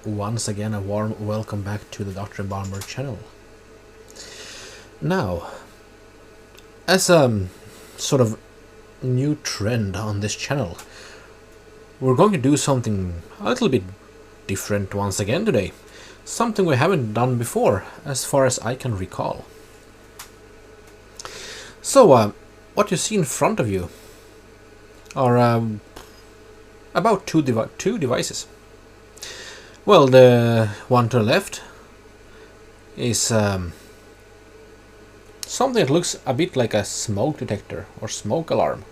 once again a warm welcome back to the DrMBalmer channel. Now, as a sort of new trend on this channel, we're going to do something a little bit different once again today. Something we haven't done before, as far as I can recall. So, what you see in front of you are about two devices. Well, the one to the left is something that looks a bit like a smoke detector or smoke alarm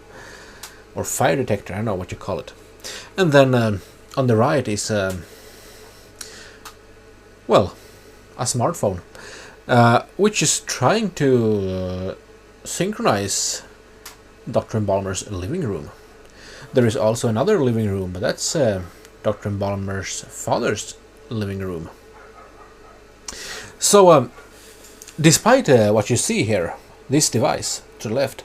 or fire detector, I don't know what you call it. And then on the right is well, a smartphone which is trying to synchronize DrMBalmer's living room. There is also another living room, but that's DrMBalmer's father's living room. So, despite what you see here, this device to the left,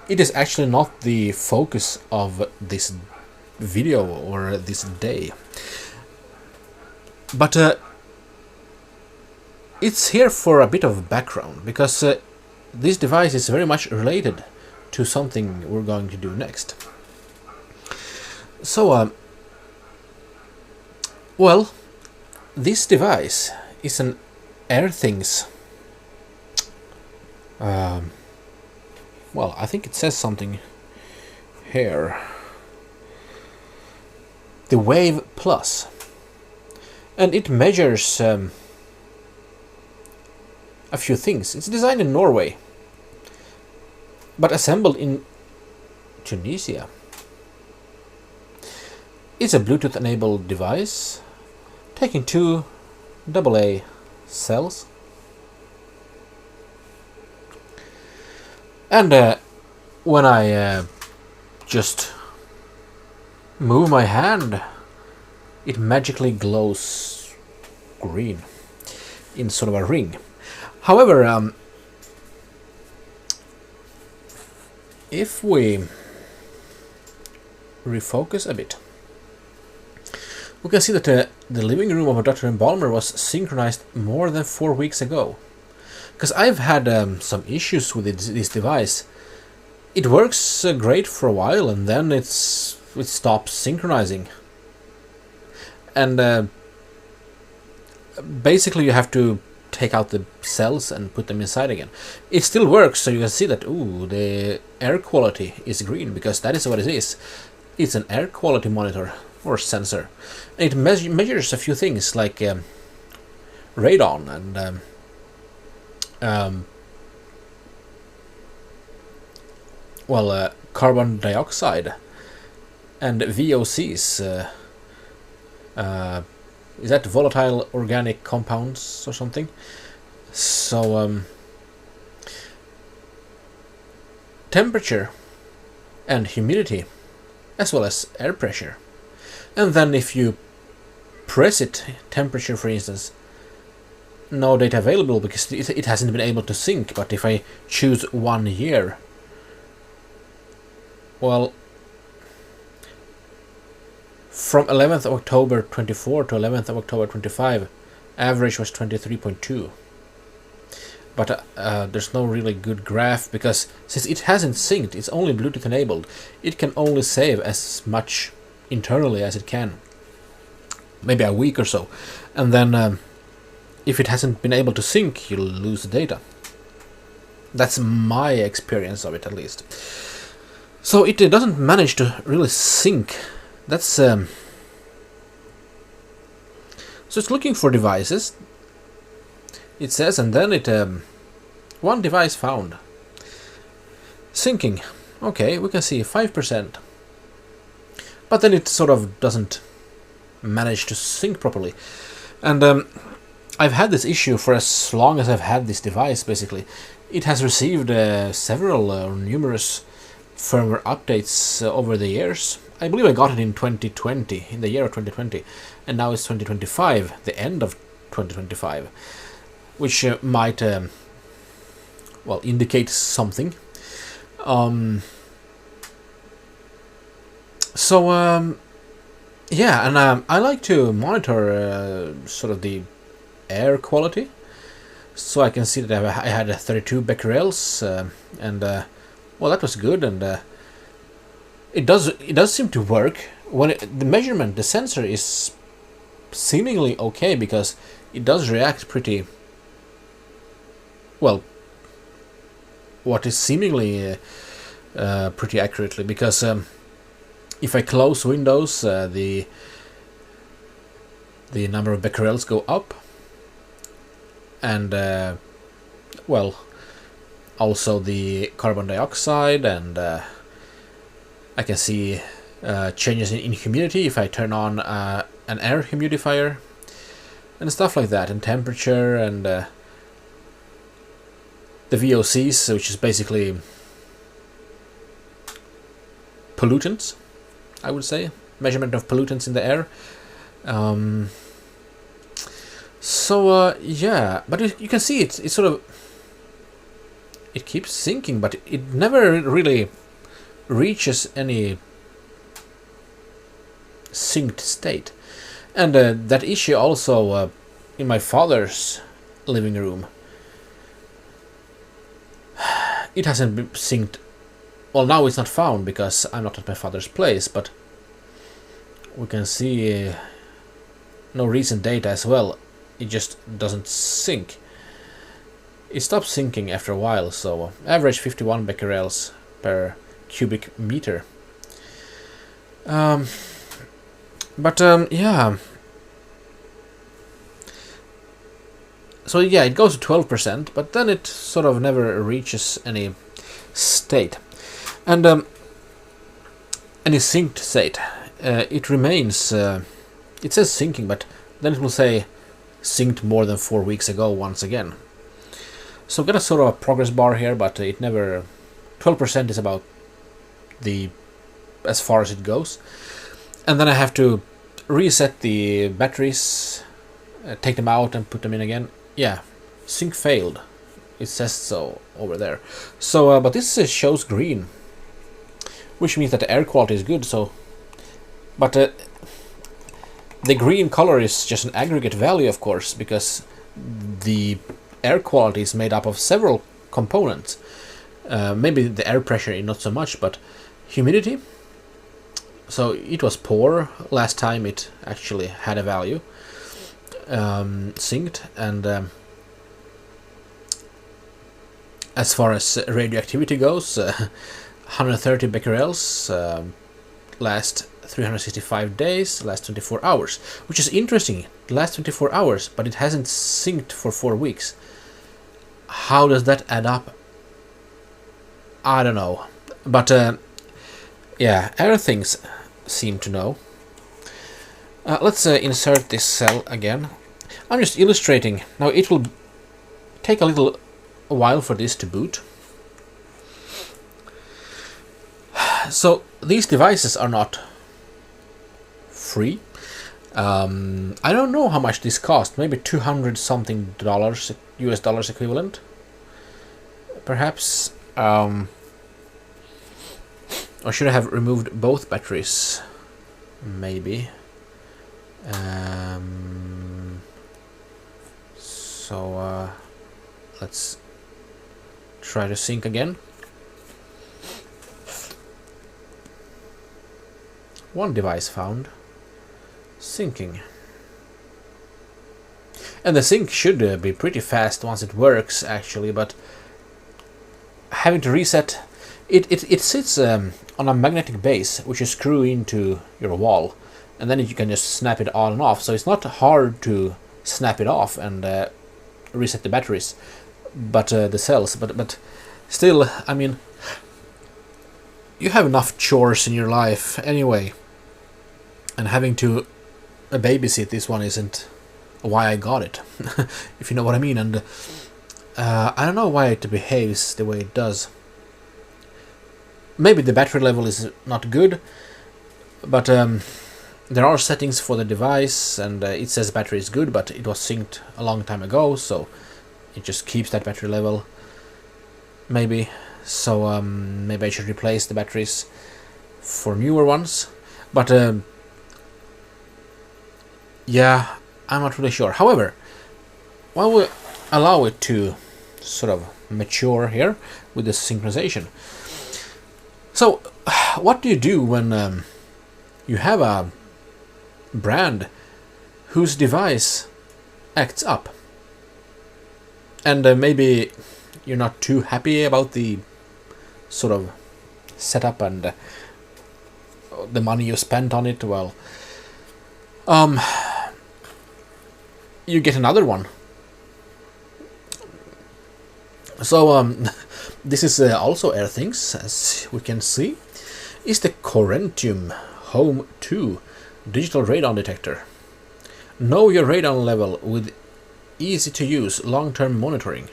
it is actually not the focus of this video or this day. But it's here for a bit of background, because this device is very much related to something we're going to do next. So, well, this device is an AirThings. Well, I think it says something here. The Wave Plus, and it measures a few things. It's designed in Norway, but assembled in Tunisia. It's a Bluetooth-enabled device, taking two AA cells. And when I just move my hand, it magically glows green in sort of a ring. However, if we refocus a bit, we can see that the living room of DrMBalmer was synchronized more than 4 weeks ago. Because I've had some issues with this device. It works great for a while, and then it stops synchronizing. And basically you have to take out the cells and put them inside again. It still works, so you can see that, ooh, the air quality is green, because that is what it is. It's an air quality monitor or sensor. And it measures a few things like radon and carbon dioxide and VOCs. Is that volatile organic compounds or something? So temperature and humidity, as well as air pressure. And then if you press it, temperature for instance, no data available because it hasn't been able to sync. But if I choose 1 year, well, from 11th of October 24 to 11th of October 25, average was 23.2. But there's no really good graph, because since it hasn't synced, it's only Bluetooth enabled, it can only save as much internally as it can, maybe a week or so, and then if it hasn't been able to sync, you'll lose the data. That's my experience of it, at least. So it doesn't manage to really sync. That's so it's looking for devices, it says, and then it one device found. Syncing. Okay, we can see 5%. But then it sort of doesn't manage to sync properly. And I've had this issue for as long as I've had this device, basically. It has received several numerous firmware updates over the years. I believe I got it in 2020, in the year of 2020, and now it's 2025, the end of 2025, which might well, indicate something. So Yeah, and I like to monitor sort of the air quality, so I can see that I had 32 becquerels, and well, that was good, and it does seem to work when the measurement, the sensor is seemingly okay, because it does react pretty well. What is seemingly pretty accurately, because if I close windows, the number of becquerels go up, and well, also the carbon dioxide, and I can see changes in humidity if I turn on an air humidifier and stuff like that, and temperature, and the VOCs, which is basically pollutants, I would say, measurement of pollutants in the air. Yeah, but you can see it's sort of, it keeps sinking, but it never really reaches any synced state. And that issue also in my father's living room. It hasn't been synced. Well, now it's not found because I'm not at my father's place, but we can see no recent data as well. It just doesn't sync. It stops syncing after a while, so average 51 becquerels per cubic meter. Yeah. So yeah, it goes to 12%, but then it sort of never reaches any state. And any synced state, it remains, it says syncing, but then it will say synced more than 4 weeks ago once again. So got a sort of a progress bar here, but it never, 12% is about as far as it goes. And then I have to reset the batteries, take them out and put them in again. Yeah, sync failed. It says so over there. So, but this shows green, which means that the air quality is good. So, but the green color is just an aggregate value, of course, because the air quality is made up of several components. Maybe the air pressure not so much, but humidity. So it was poor last time it actually had a value synced, and as far as radioactivity goes, 130 becquerels last 365 days, last 24 hours, which is interesting. Last 24 hours, but it hasn't synced for 4 weeks. How does that add up? I don't know, but yeah, AirThings seem to know. Let's insert this cell again. I'm just illustrating. Now it will take a little while for this to boot. So these devices are not free. I don't know how much this cost. Maybe $200 something US dollars equivalent, perhaps. Or should I have removed both batteries? Maybe. So let's try to sync again. One device found. Syncing. And the sync should be pretty fast once it works, actually, but having to reset it sits on a magnetic base which you screw into your wall, and then you can just snap it on and off, so it's not hard to snap it off and reset the batteries, but the cells, but still, I mean, you have enough chores in your life anyway, and having to babysit this one isn't why I got it, if you know what I mean. And I don't know why it behaves the way it does. Maybe the battery level is not good, but there are settings for the device, and it says battery is good, but it was synced a long time ago, so it just keeps that battery level. Maybe. So maybe I should replace the batteries for newer ones. But Yeah, I'm not really sure. However, while we allow it to sort of mature here with the synchronization. So, what do you do when you have a brand whose device acts up? And maybe you're not too happy about the sort of setup and the money you spent on it. Well, you get another one. So this is also AirThings, as we can see, is the Corentium Home 2 digital radon detector. Know your radon level with easy to use long-term monitoring.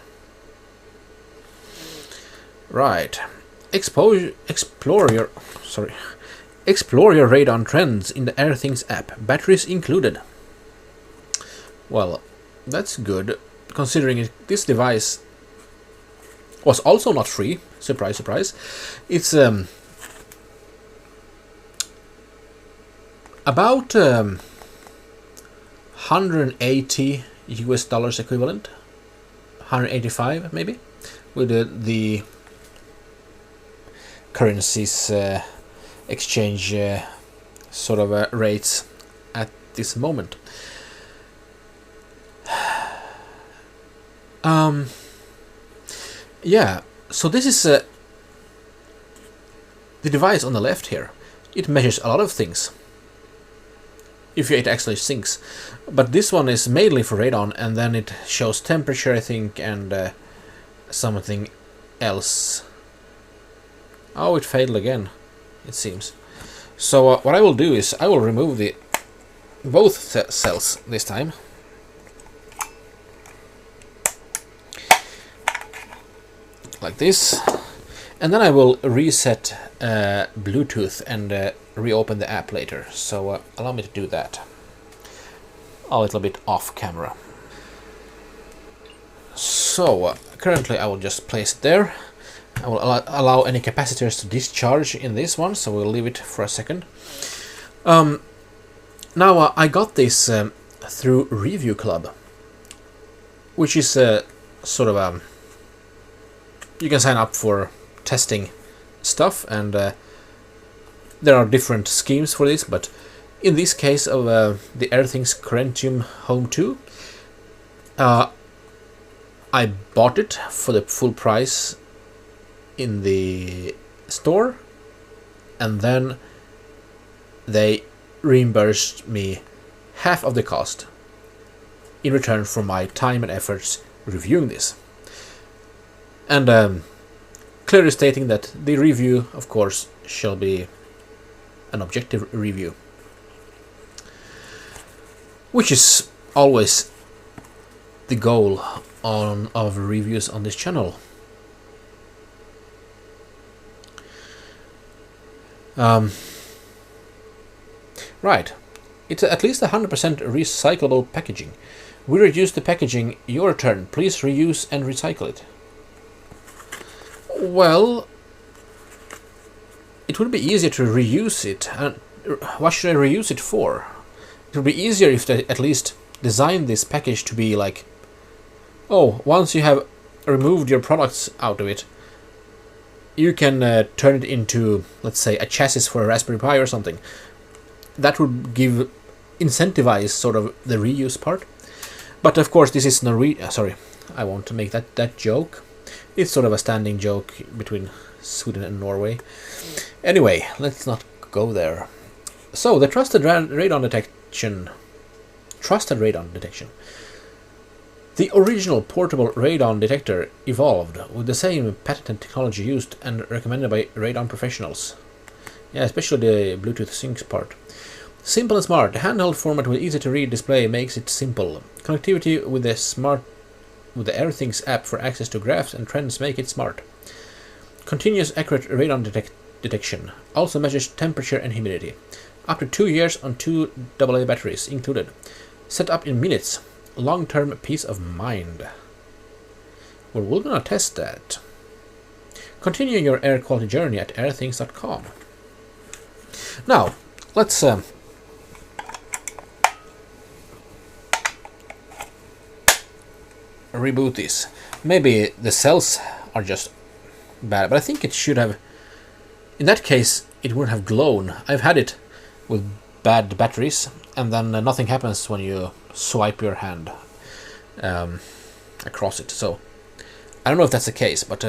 Right. Explore your radon trends in the AirThings app. Batteries included. Well, that's good, considering this device was also not free. Surprise, surprise. It's about 180 US dollars equivalent, 185 maybe, with the currencies exchange sort of rates at this moment. Yeah, so this is the device on the left here. It measures a lot of things, if it actually syncs. But this one is mainly for radon, and then it shows temperature, I think, and something else. Oh, it failed again, it seems. So what I will do is I will remove both cells this time. Like this, and then I will reset Bluetooth and reopen the app later. So allow me to do that a little bit off camera. So currently I will just place it there. I will allow any capacitors to discharge in this one, so we'll leave it for a second. Now I got this through ReviewClub, which is sort of you can sign up for testing stuff, and there are different schemes for this, but in this case of the AirThings Corentium Home 2, I bought it for the full price in the store, and then they reimbursed me half of the cost in return for my time and efforts reviewing this. And clearly stating that the review, of course, shall be an objective review, which is always the goal of reviews on this channel. Right, it's at least 100% recyclable packaging. We reduce the packaging. Your turn. Please reuse and recycle it. Well, it would be easier to reuse it. And what should I reuse it for? It would be easier if they at least designed this package to be like, oh, once you have removed your products out of it, you can turn it into, let's say, a chassis for a Raspberry Pi or something. That would incentivize sort of the reuse part. But of course, this is sorry, I won't make that joke. It's sort of a standing joke between Sweden and Norway. Anyway, let's not go there. So, the trusted radon detection. The original portable radon detector evolved with the same patented technology used and recommended by radon professionals. Yeah, especially the Bluetooth sync part. Simple and smart. The handheld format with easy-to-read display makes it simple. Connectivity with the AirThings app for access to graphs and trends make it smart. Continuous accurate radon detection. Also measures temperature and humidity. Up to 2 years on 2 AA batteries included. Set up in minutes. Long-term peace of mind. Well, we're gonna test that. Continue your air quality journey at airthings.com. Now, let's reboot this. Maybe the cells are just bad, but I think it should have. In that case, it wouldn't have glown. I've had it with bad batteries, and then nothing happens when you swipe your hand across it. So I don't know if that's the case, but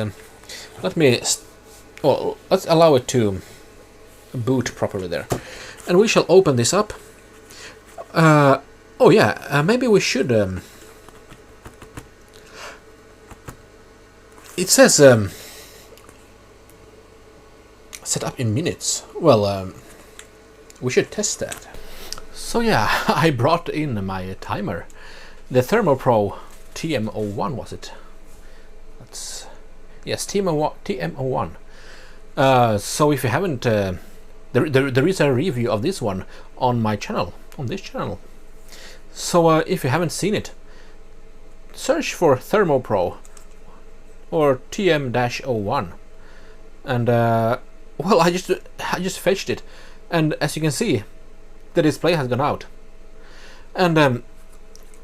let's allow it to boot properly there, and we shall open this up. Oh yeah, maybe we should. It says set up in minutes. Well, we should test that. So yeah, I brought in my timer, the ThermoPro TM01 was it? Yes, TM01. So if you haven't, there is a review of this one on my channel, on this channel. So if you haven't seen it, search for ThermoPro or TM-01, and well, I just fetched it, and as you can see, the display has gone out, and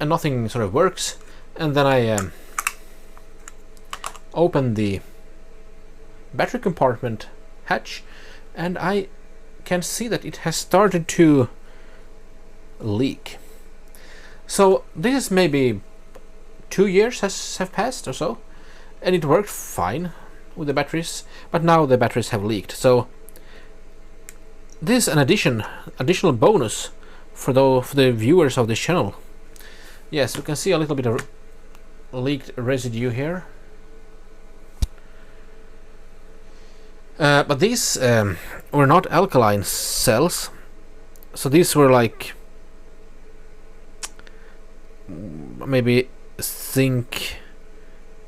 nothing sort of works. And then I open the battery compartment hatch, and I can see that it has started to leak. So this is maybe 2 years have passed or so, and it worked fine with the batteries, but now the batteries have leaked. So this is an additional bonus for the viewers of this channel. Yes, we can see a little bit of leaked residue here. But these were not alkaline cells, so these were like maybe zinc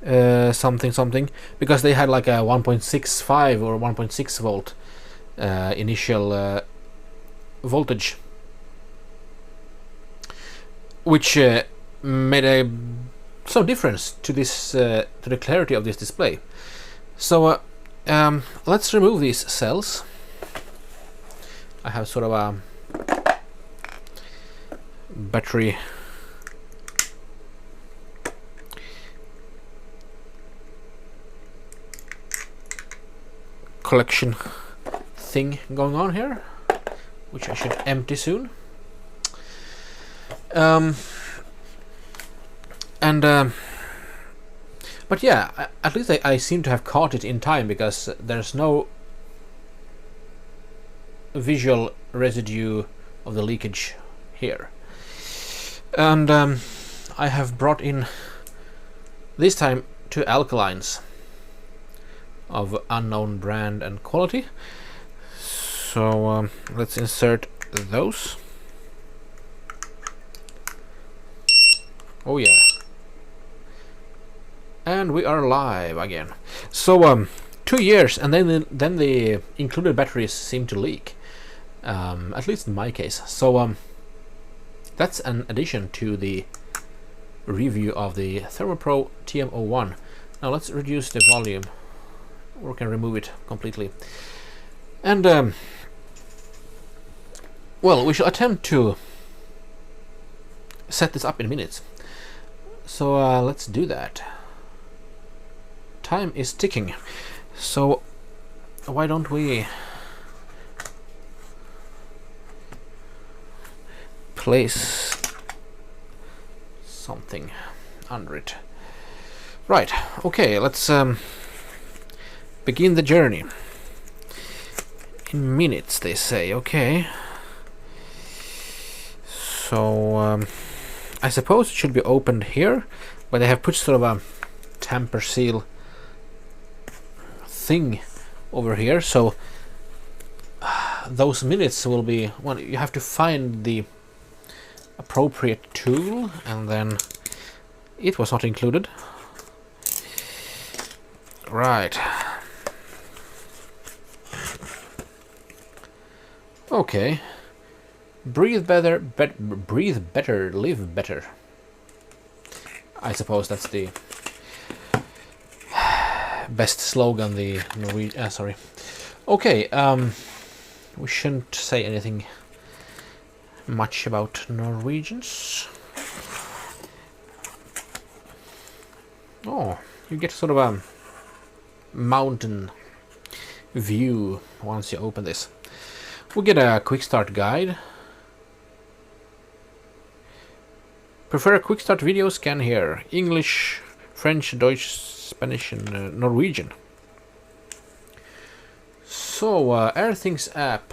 something, because they had like a 1.65 or 1.6 volt initial voltage, which made some difference to this to the clarity of this display. So let's remove these cells. I have sort of a battery collection thing going on here, which I should empty soon. But yeah, at least I seem to have caught it in time, because there's no visual residue of the leakage here. And I have brought in, this time, 2 alkalines of unknown brand and quality. So let's insert those. Oh yeah. And we are live again. So 2 years, and then the included batteries seem to leak, at least in my case. So that's an addition to the review of the ThermoPro TM01. Now let's reduce the volume, or can remove it completely. And well, we shall attempt to set this up in minutes. So let's do that. Time is ticking, so why don't we place something under it. Right, okay, let's begin the journey. In minutes, they say. Okay. So I suppose it should be opened here, but they have put sort of a tamper seal thing over here, so those minutes will be, well, you have to find the appropriate tool, and then it was not included. Right. Okay. Breathe better, breathe better, live better. I suppose that's the best slogan the Norwegian. Sorry. Okay. We shouldn't say anything much about Norwegians. Oh, you get sort of a mountain view once you open this. We'll get a quick start guide. Prefer a quick start video? Scan here. English, French, Deutsch, Spanish, and Norwegian. So, AirThings app.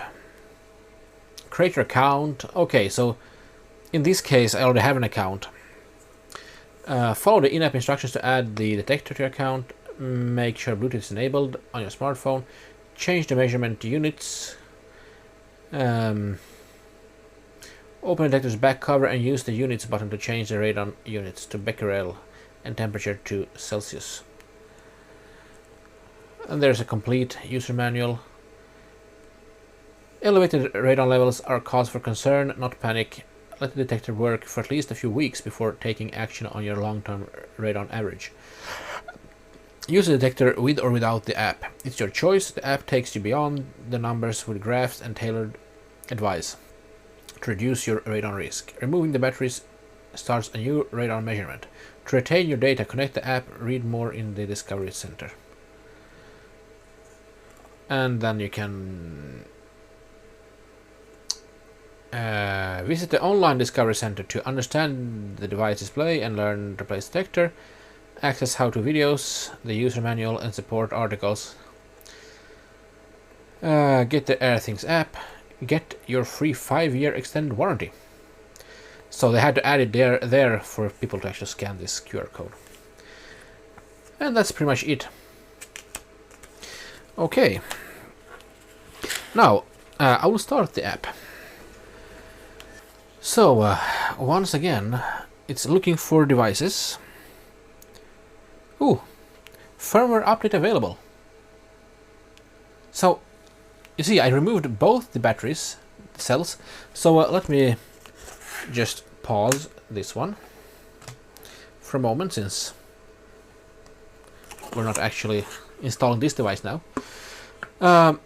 Create your account. Okay, so in this case, I already have an account. Follow the in-app instructions to add the detector to your account. Make sure Bluetooth is enabled on your smartphone. Change the measurement to units. Open the detector's back cover and use the units button to change the radon units to becquerel and temperature to Celsius. And there's a complete user manual. Elevated radon levels are cause for concern, not panic. Let the detector work for at least a few weeks before taking action on your long-term radon average. Use the detector with or without the app. It's your choice. The app takes you beyond the numbers with graphs and tailored advice to reduce your radon risk. Removing the batteries starts a new radon measurement. To retain your data, connect the app. Read more in the Discovery Center. And then you can visit the online Discovery Center to understand the device display and learn to place detector. Access how-to videos, the user manual, and support articles. Get the AirThings app. Get your free 5-year extended warranty. So they had to add it there for people to actually scan this QR code. And that's pretty much it. Okay. Now, I will start the app. So, once again, it's looking for devices. Ooh, firmware update available. So, you see, I removed both the batteries, cells. So let me just pause this one for a moment, since we're not actually installing this device now. But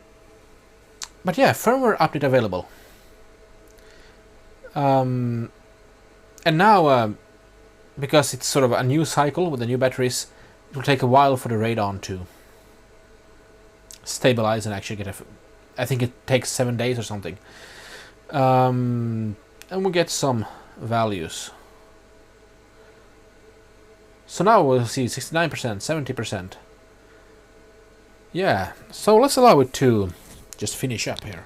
yeah, firmware update available. And now, because it's sort of a new cycle with the new batteries, it will take a while for the radon to stabilize and actually get I think it takes 7 days or something. And we'll get some values. So now we'll see 69%, 70%. Yeah, so let's allow it to just finish up here.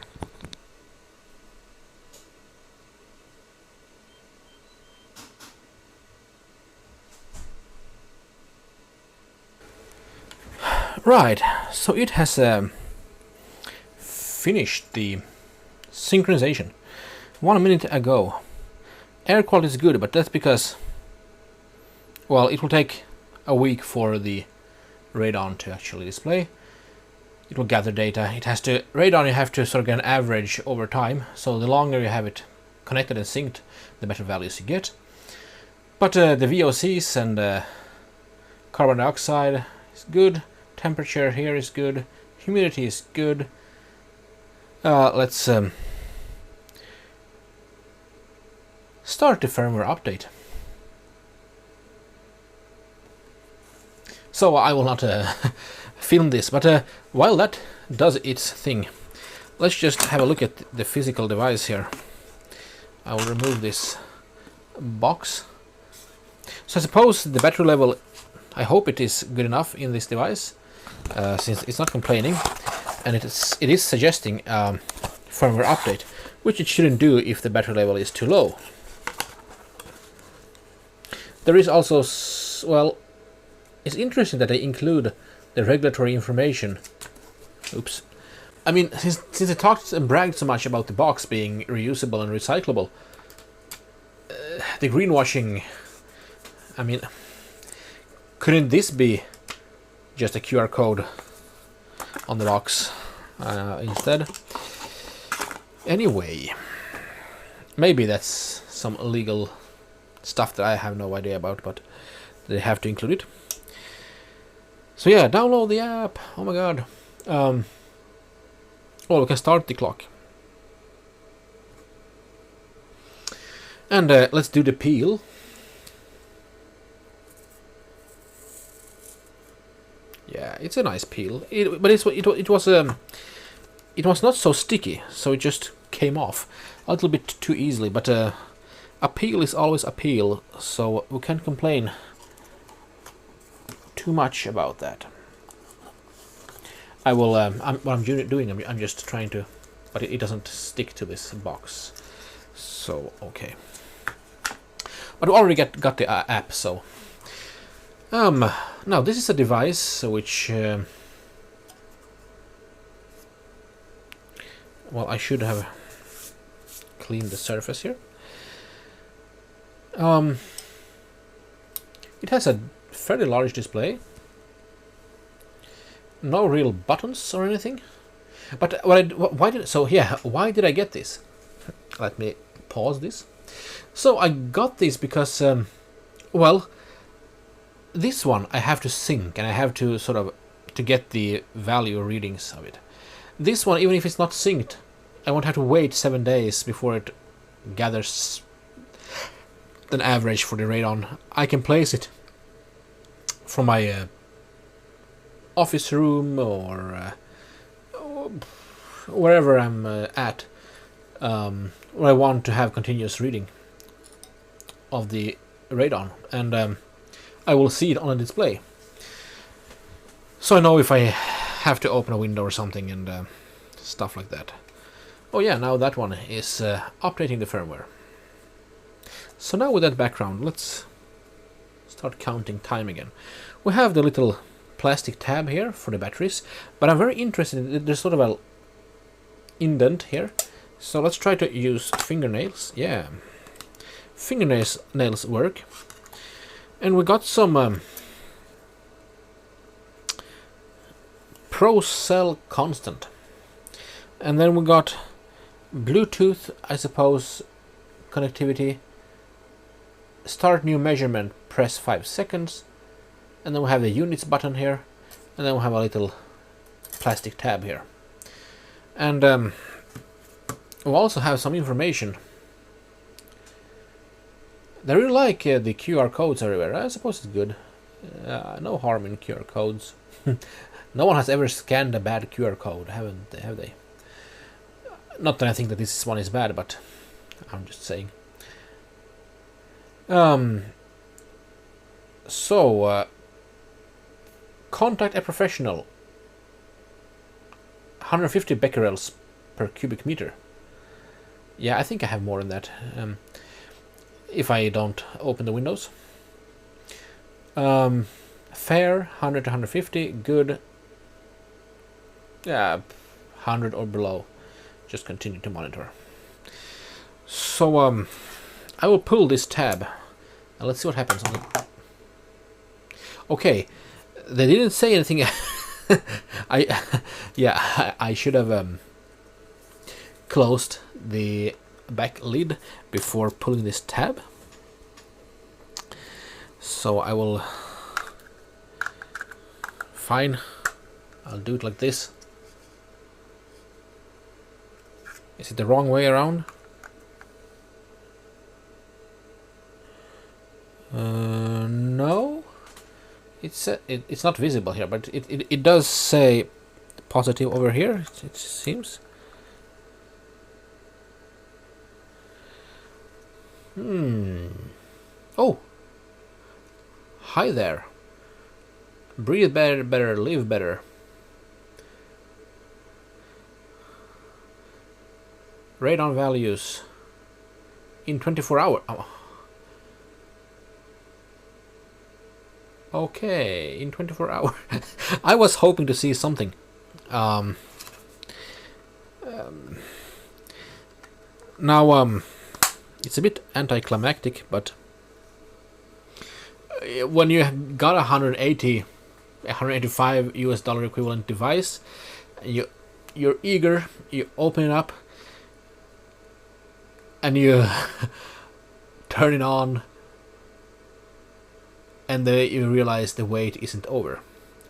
Right, so it has finished the synchronization 1 minute ago. Air quality is good, but that's because, well, it will take a week for the radon to actually display. It will gather data. It has to, radon, you have to sort of get an average over time, so the longer you have it connected and synced, the better values you get. But the VOCs and carbon dioxide is good. Temperature here is good. Humidity is good. Let's start the firmware update. So I will not film this, but while that does its thing, let's just have a look at the physical device here. I will remove this box. So I suppose the battery level, I hope it is good enough in this device, since it's not complaining, and it is suggesting firmware update, which it shouldn't do if the battery level is too low. There is also, well, it's interesting that they include the regulatory information. Oops. I mean, since they talked and bragged so much about the box being reusable and recyclable, the greenwashing, I mean, couldn't this be just a QR code on the box instead? Anyway, maybe that's some illegal stuff that I have no idea about, but they have to include it. So yeah, download the app. Oh my god. Oh, we can start the clock. And let's do the peel. Yeah, it's a nice peel. But it was not so sticky, so it just came off a little bit too easily. But a peel is always a peel, so we can't complain too much about that. I will. What I'm doing, I'm just trying to, but it doesn't stick to this box. So okay. But we already got the app. So now this is a device which. Well, I should have cleaned the surface here. It has a fairly large display. No real buttons or anything. But why did I get this? Let me pause this. So I got this because, well, this one I have to sync and I have to sort of to get the value readings of it. This one, even if it's not synced, I won't have to wait 7 days before it gathers an average for the radon. I can place it from my office room or wherever I'm at, where I want to have continuous reading of the radon, and I will see it on a display. So I know if I have to open a window or something and stuff like that. Oh yeah, now that one is updating the firmware. So now with that background, let's start counting time again. We have the little plastic tab here for the batteries, but I'm very interested in there's sort of a indent here. So let's try to use fingernails. Yeah, fingernails work. And we got some Pro Cell Constant. And then we got Bluetooth, I suppose, connectivity. Start new measurement, press 5 seconds. And then we have the units button here. And then we have a little plastic tab here. And we also have some information. They really like the QR codes everywhere. I suppose it's good. No harm in QR codes. No one has ever scanned a bad QR code, have they? Not that I think that this one is bad, but I'm just saying. So, contact a professional. 150 becquerels per cubic meter. Yeah, I think I have more than that. If I don't open the windows. Fair, 100 to 150. Good. Yeah, 100 or below. Just continue to monitor. So, I will pull this tab. And let's see what happens on it. Okay, they didn't say anything. I should have closed the back lid before pulling this tab. So I will. Fine, I'll do it like this. Is it the wrong way around? No. It's not visible here, but it does say positive over here, it seems. Oh. Hi there. Breathe better, live better. Radon values in 24 hours. Oh. Okay, in 24 hours. I was hoping to see something. Now, it's a bit anticlimactic, but when you got 185 US dollar equivalent device, you're eager, you open it up, and you turn it on, and then you realize the wait isn't over.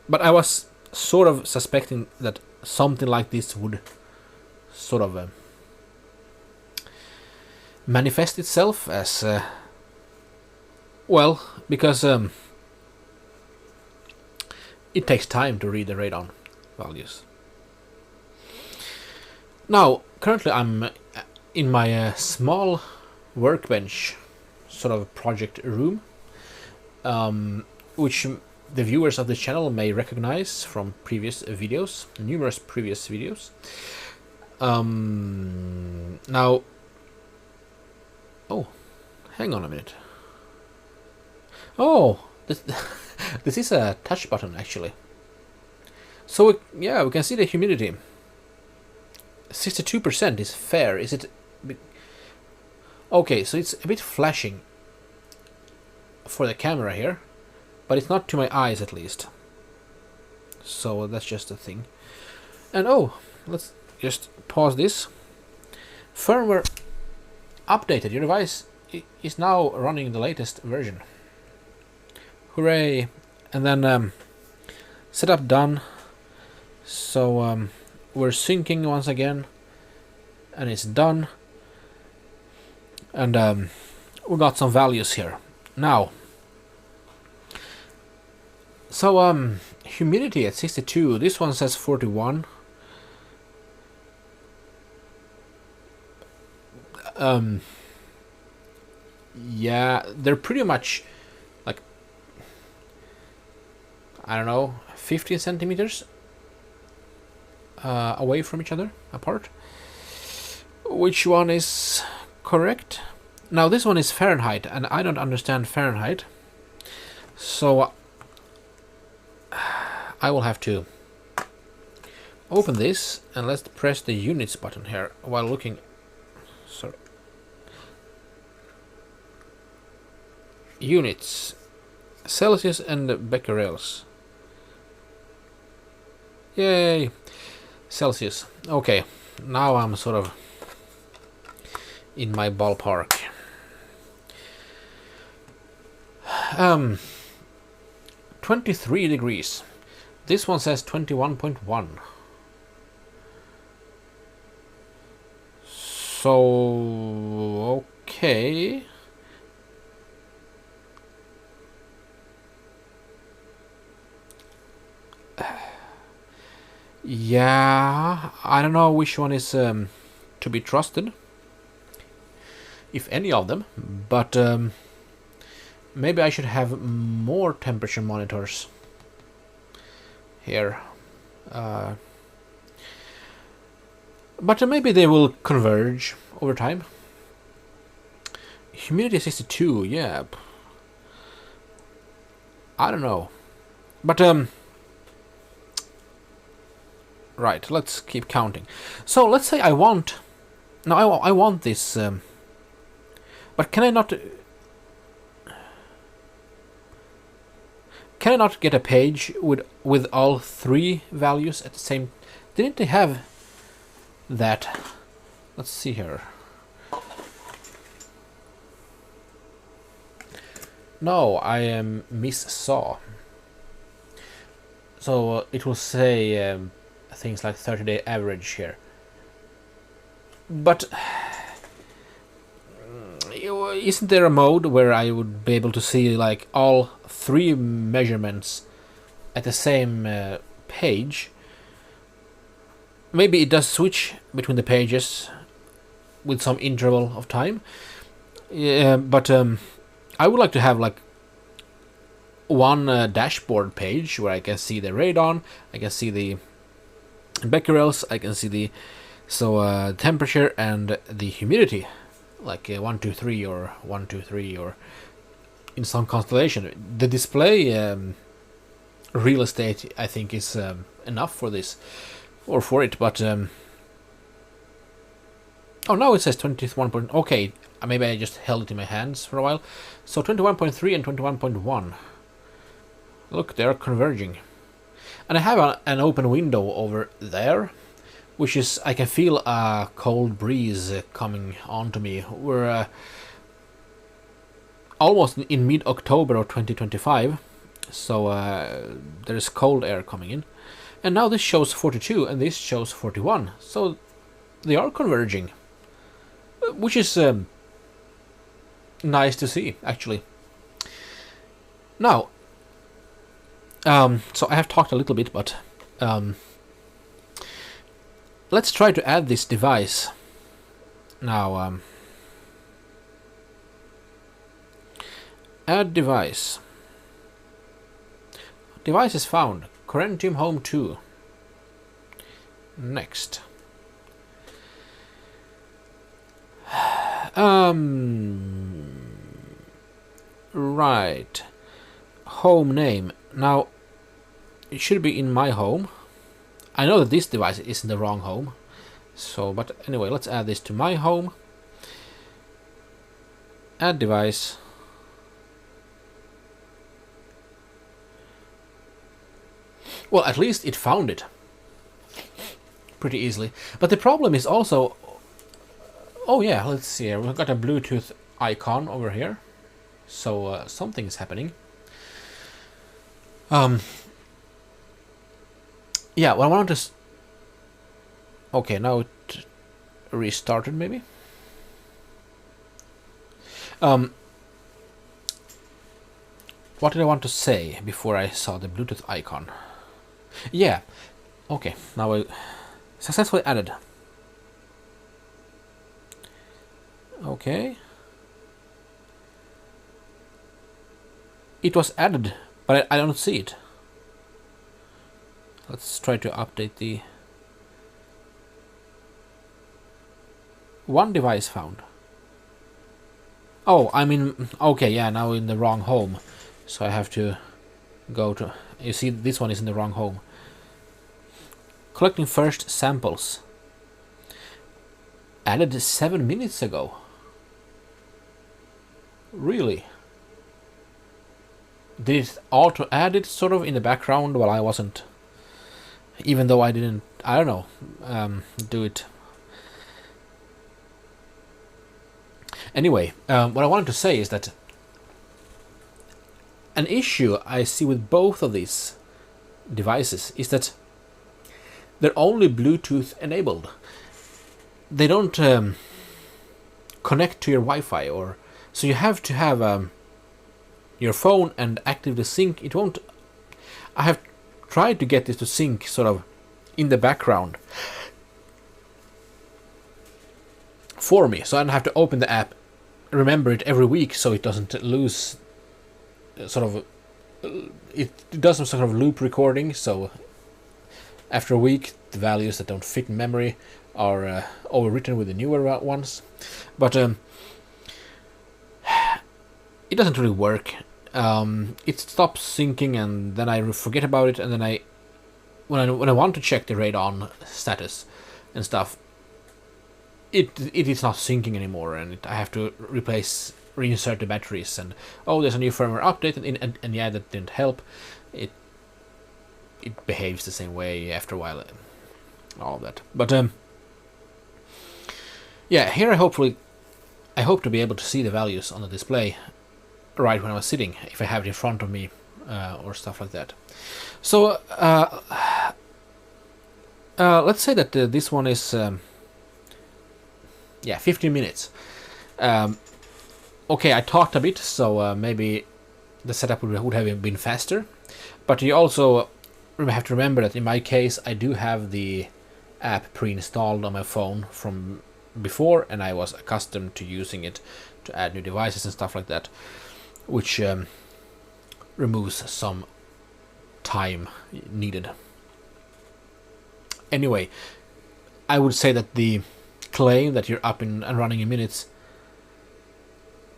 But I was sort of suspecting that something like this would sort of manifest itself as well, because it takes time to read the radon values. Now, currently I'm in my small workbench sort of project room, which the viewers of the channel may recognize from previous videos, numerous previous videos. Now, oh, hang on a minute. Oh, this is a touch button actually. So yeah, we can see the humidity. 62% is fair. Is it? Okay, so it's a bit flashing for the camera here, but it's not to my eyes at least. So that's just a thing. And oh, let's just pause this. Firmware updated. Your device is now running the latest version. Hooray! And then setup done. So we're syncing once again, and it's done. And we got some values here now. So humidity at 62. This one says 41. Yeah, they're pretty much like, I don't know, 15 centimeters away from each other, apart. Which one is correct? Now this one is Fahrenheit, and I don't understand Fahrenheit, so I will have to open this, and let's press the units button here while looking. Sorry. Units, Celsius and becquerels. Yay, Celsius. Okay, now I'm sort of in my ballpark. 23 degrees. This one says 21.1. So okay. Yeah, I don't know which one is to be trusted, if any of them, but maybe I should have more temperature monitors here. But maybe they will converge over time. Humidity 62, yeah. I don't know. But right, let's keep counting. So let's say I want... Now I want this... but can I not... Can I not get a page with all three values at the same... Didn't they have that? Let's see here. No, I missaw. So it will say things like 30-day average here. But isn't there a mode where I would be able to see like all three measurements at the same page? Maybe it does switch between the pages with some interval of time. Yeah, but I would like to have like one dashboard page where I can see the radon, I can see the becquerels, I can see the temperature and the humidity, like 1, 2, 3 or 1, 2, 3 or in some constellation. The display real estate I think is enough for this, or for it, but oh, now it says 21. Okay, maybe I just held it in my hands for a while. So 21.3 and 21.1. Look, they're converging. And I have an open window over there, which is, I can feel a cold breeze coming onto me. We're almost in mid-October of 2025, so there's cold air coming in. And now this shows 42 and this shows 41, so they are converging, which is nice to see, actually. Now, So I have talked a little bit, but let's try to add this device now. Add device. Device is found. Corentium Home 2. Next. Right. Home name. Now, it should be in my home. I know that this device is in the wrong home. So, but anyway, let's add this to my home. Add device. Well, at least it found it pretty easily. But the problem is also... Oh yeah, let's see here. We've got a Bluetooth icon over here. So something is happening. Yeah, well, I want to... Okay, now it restarted maybe. What did I want to say before I saw the Bluetooth icon? Yeah, okay, now I successfully added. Okay. It was added, but I don't see it. Let's try to update the... One device found. Oh, I'm in... Okay, yeah, now in the wrong home. So I have to go to... You see, this one is in the wrong home. Collecting first samples. Added 7 minutes ago. Really? Did it auto add it sort of in the background while I wasn't... Even though I didn't... I don't know. Do it. Anyway, what I wanted to say is that an issue I see with both of these devices is that they're only Bluetooth enabled. They don't connect to your Wi-Fi, or so you have to have your phone and actively sync. It won't. I have tried to get this to sync sort of in the background for me, so I don't have to open the app, remember it every week, so it doesn't lose sort of... It does some sort of loop recording, so after a week the values that don't fit in memory are overwritten with the newer ones. But it doesn't really work. It stops syncing, and then I forget about it, and then when I want to check the Radon status and stuff, it is not syncing anymore, and I have to reinsert the batteries, and oh, there's a new firmware update, and yeah, that didn't help. It behaves the same way after a while, all of that. But yeah, here I hope to be able to see the values on the display right when I was sitting, if I have it in front of me, or stuff like that. So let's say that this one is yeah, 15 minutes. Okay, I talked a bit, so maybe the setup would have been faster. But you also have to remember that in my case, I do have the app pre-installed on my phone from before, and I was accustomed to using it to add new devices and stuff like that, which removes some time needed. Anyway, I would say that the claim that you're up and running in minutes,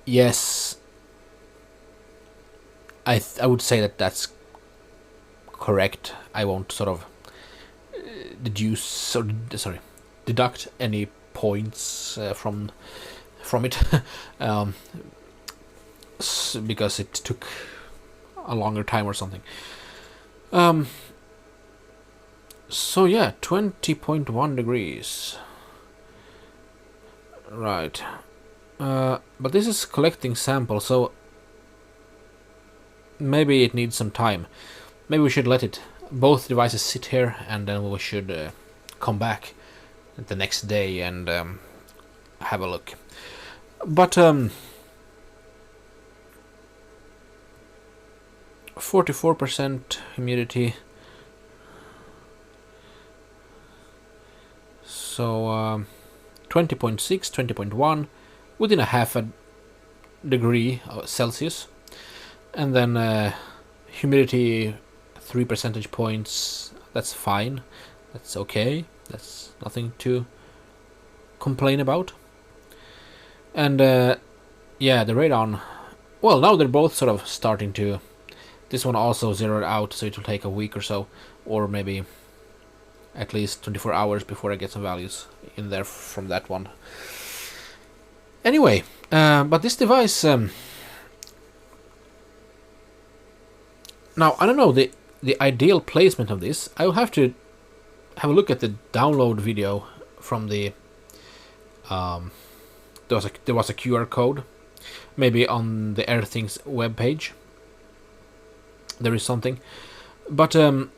yes, I would say that that's correct. I won't sort of deduct any points from it because it took a longer time or something. So yeah, 20.1 degrees. Right. But this is collecting samples, so maybe it needs some time. Maybe we should let both devices sit here, and then we should come back the next day and have a look. But 44% humidity. So 20.6, 20.1, within a half a degree Celsius. And then humidity 3 percentage points. That's fine. That's okay. That's nothing to complain about. And yeah, the radon. Well, now they're both sort of starting to. This one also zeroed out, so it will take a week or so, or maybe at least 24 hours before I get some values in there from that one. Anyway, but this device. Now, I don't know the ideal placement of this. I will have to have a look at the download video from the. There was a QR code, maybe on the AirThings webpage. There is something, but the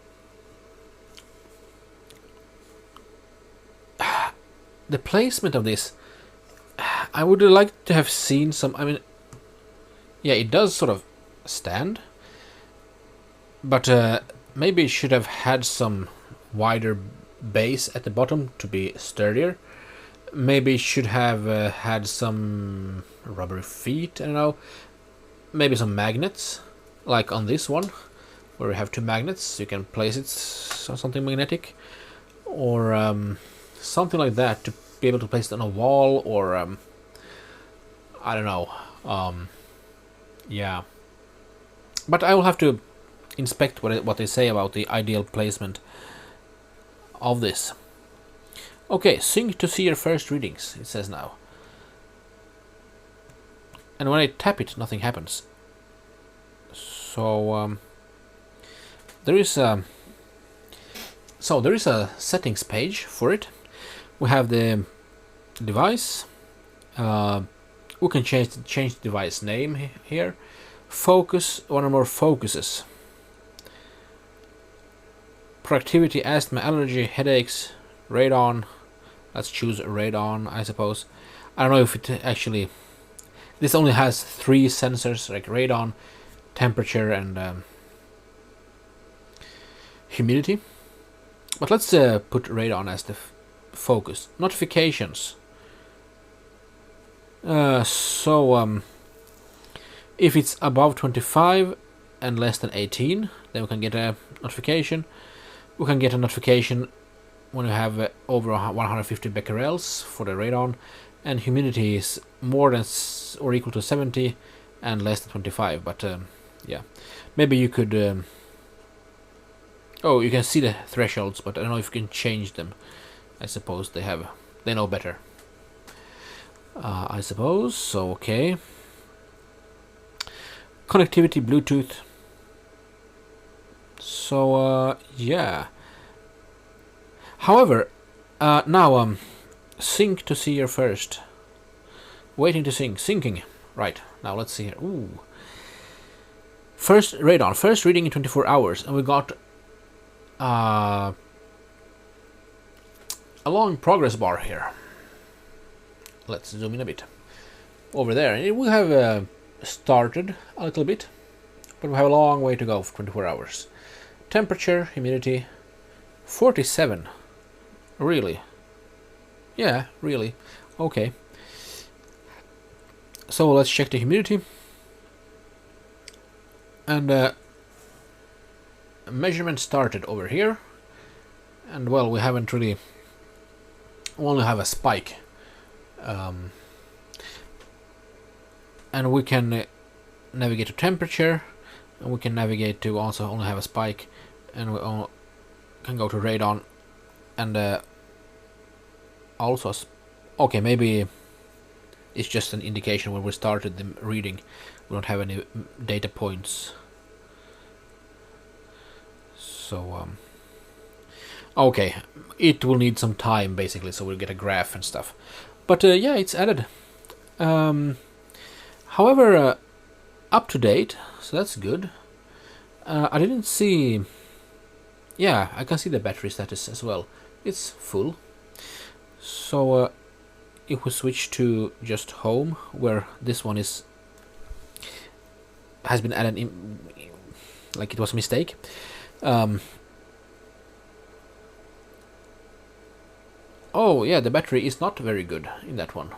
placement of this, I would like to have seen some. I mean, yeah, it does sort of stand, but maybe it should have had some wider base at the bottom to be sturdier. Maybe it should have had some rubber feet. I don't know. Maybe some magnets, like on this one, where we have two magnets. You can place it on something magnetic, or something like that to be able to place it on a wall, or I don't know. Yeah, but I will have to inspect what they say about the ideal placement of this. Okay, sync to see your first readings, it says now. And when I tap it, nothing happens. So there is a settings page for it. We have the device. We can change the device name here. Focus, one or more focuses. Productivity, asthma, allergy, headaches, radon. Let's choose radon, I suppose. I don't know if it actually. This only has 3 sensors, like radon, temperature, and humidity. But let's put radon as the focus. Notifications. So if it's above 25 and less than 18, then we can get a notification. We can get a notification when you have over 150 becquerels for the radon, and humidity is more than or equal to 70 and less than 25. But yeah, maybe you could. Oh, you can see the thresholds, but I don't know if you can change them. I suppose they know better. I suppose so. Okay. Connectivity, Bluetooth. So yeah. However, now sync to see your first. Waiting to sync. Syncing. Right, now let's see here. Ooh. First radon. First reading in 24 hours. And we got a long progress bar here. Let's zoom in a bit. Over there. And it will have started a little bit. But we have a long way to go for 24 hours. Temperature, humidity, 47. Really? Yeah, really. Okay. So let's check the humidity. And measurement started over here. And well, we haven't really. We only have a spike. And we can navigate to temperature. And we can navigate to also only have a spike. And we can go to radon. And also, okay, maybe it's just an indication when we started the reading. We don't have any data points. So, okay, it will need some time basically, so we'll get a graph and stuff. But yeah, it's added. However, up to date, so that's good. I didn't see. Yeah, I can see the battery status as well. It's full. So if we switch to just home, where this one has been added in, like it was a mistake. Oh yeah, the battery is not very good in that one.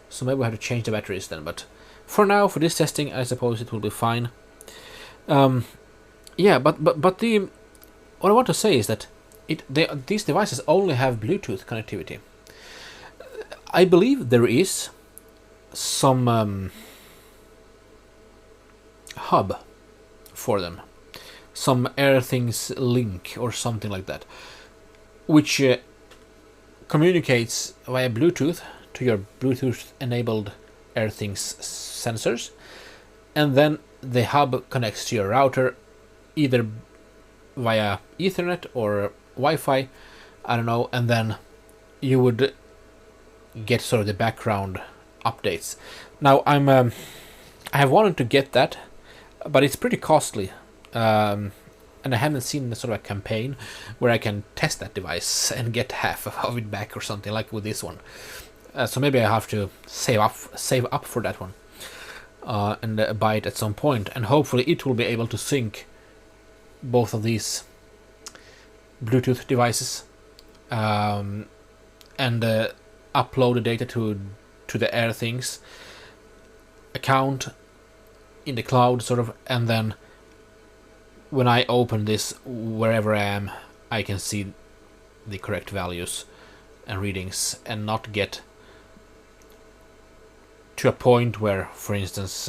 So maybe we have to change the batteries then, but for now, for this testing, I suppose it will be fine. Yeah, but the what I want to say is that these devices only have Bluetooth connectivity. I believe there is some hub for them, some AirThings link or something like that, which communicates via Bluetooth to your Bluetooth-enabled AirThings sensors, and then the hub connects to your router either via Ethernet or Wi-Fi, I don't know, and then you would get sort of the background updates. Now I have wanted to get that, but it's pretty costly, and I haven't seen sort of a campaign where I can test that device and get half of it back or something like with this one. So maybe I have to save up for that one, and buy it at some point, and hopefully it will be able to sync both of these Bluetooth devices, and upload the data to the AirThings account in the cloud, sort of, and then when I open this wherever I am, I can see the correct values and readings, and not get to a point where, for instance,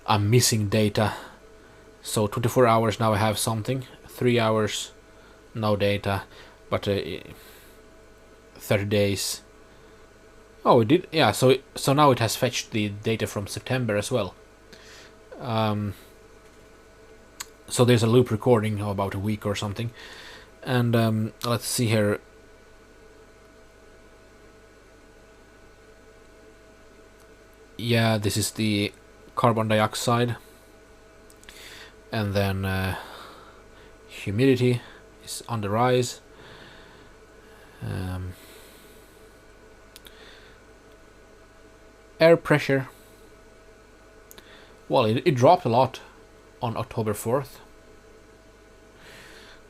I'm missing data. So 24 hours now I have something, 3 hours no data, but 30 days. Oh, it did. Yeah, so now it has fetched the data from September as well. So there's a loop recording of about a week or something. And let's see here. Yeah, this is the carbon dioxide. And then humidity is on the rise. Air pressure. Well, it dropped a lot on October 4th.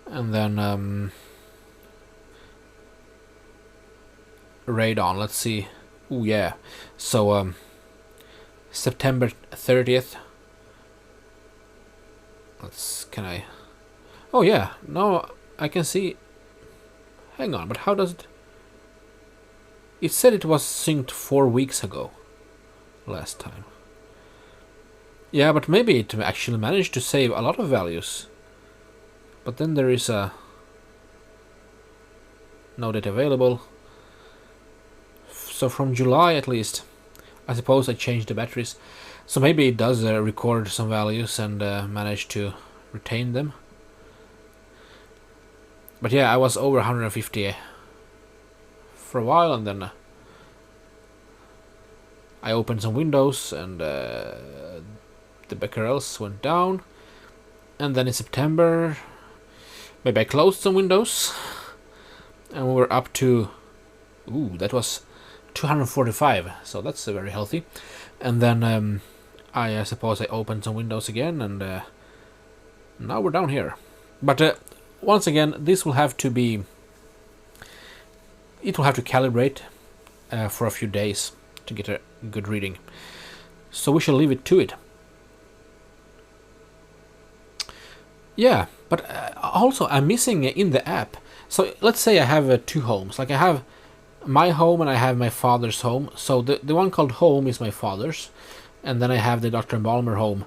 And then radon, let's see. Oh yeah. So September 30th. Oh yeah, now I can see. Hang on, but how does it? It said it was synced 4 weeks ago. Last time. Yeah, but maybe it actually managed to save a lot of values. But then there is a no data available. So from July at least, I suppose I changed the batteries. So maybe it does record some values and manage to retain them. But yeah, I was over 150 for a while, and then I opened some windows, and the becquerels went down. And then in September, maybe I closed some windows, and we were up to, that was 245, so that's very healthy. And then I suppose I opened some windows again, and now we're down here. But once again, this will have to be, it will have to calibrate for a few days to get a good reading. So we shall leave it to it. Yeah, but also I'm missing in the app. So let's say I have 2 homes. Like I have my home and I have my father's home. So the one called home is my father's, and then I have the DrMBalmer home,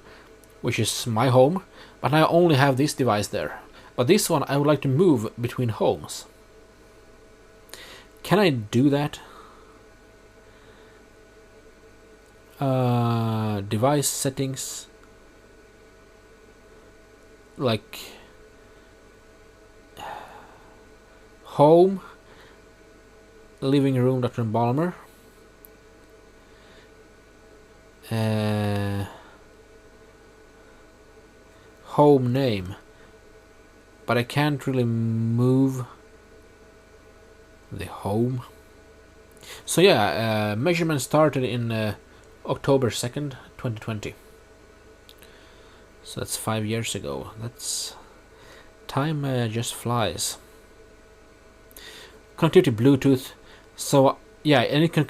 which is my home, but I only have this device there. But this one I would like to move between homes. Can I do that? Device settings, like home, living room, DrMBalmer, home name, but I can't really move the home. So yeah, measurement started in October 2nd, 2020. So that's 5 years ago. That's time just flies. Connectivity Bluetooth. So yeah, and it can.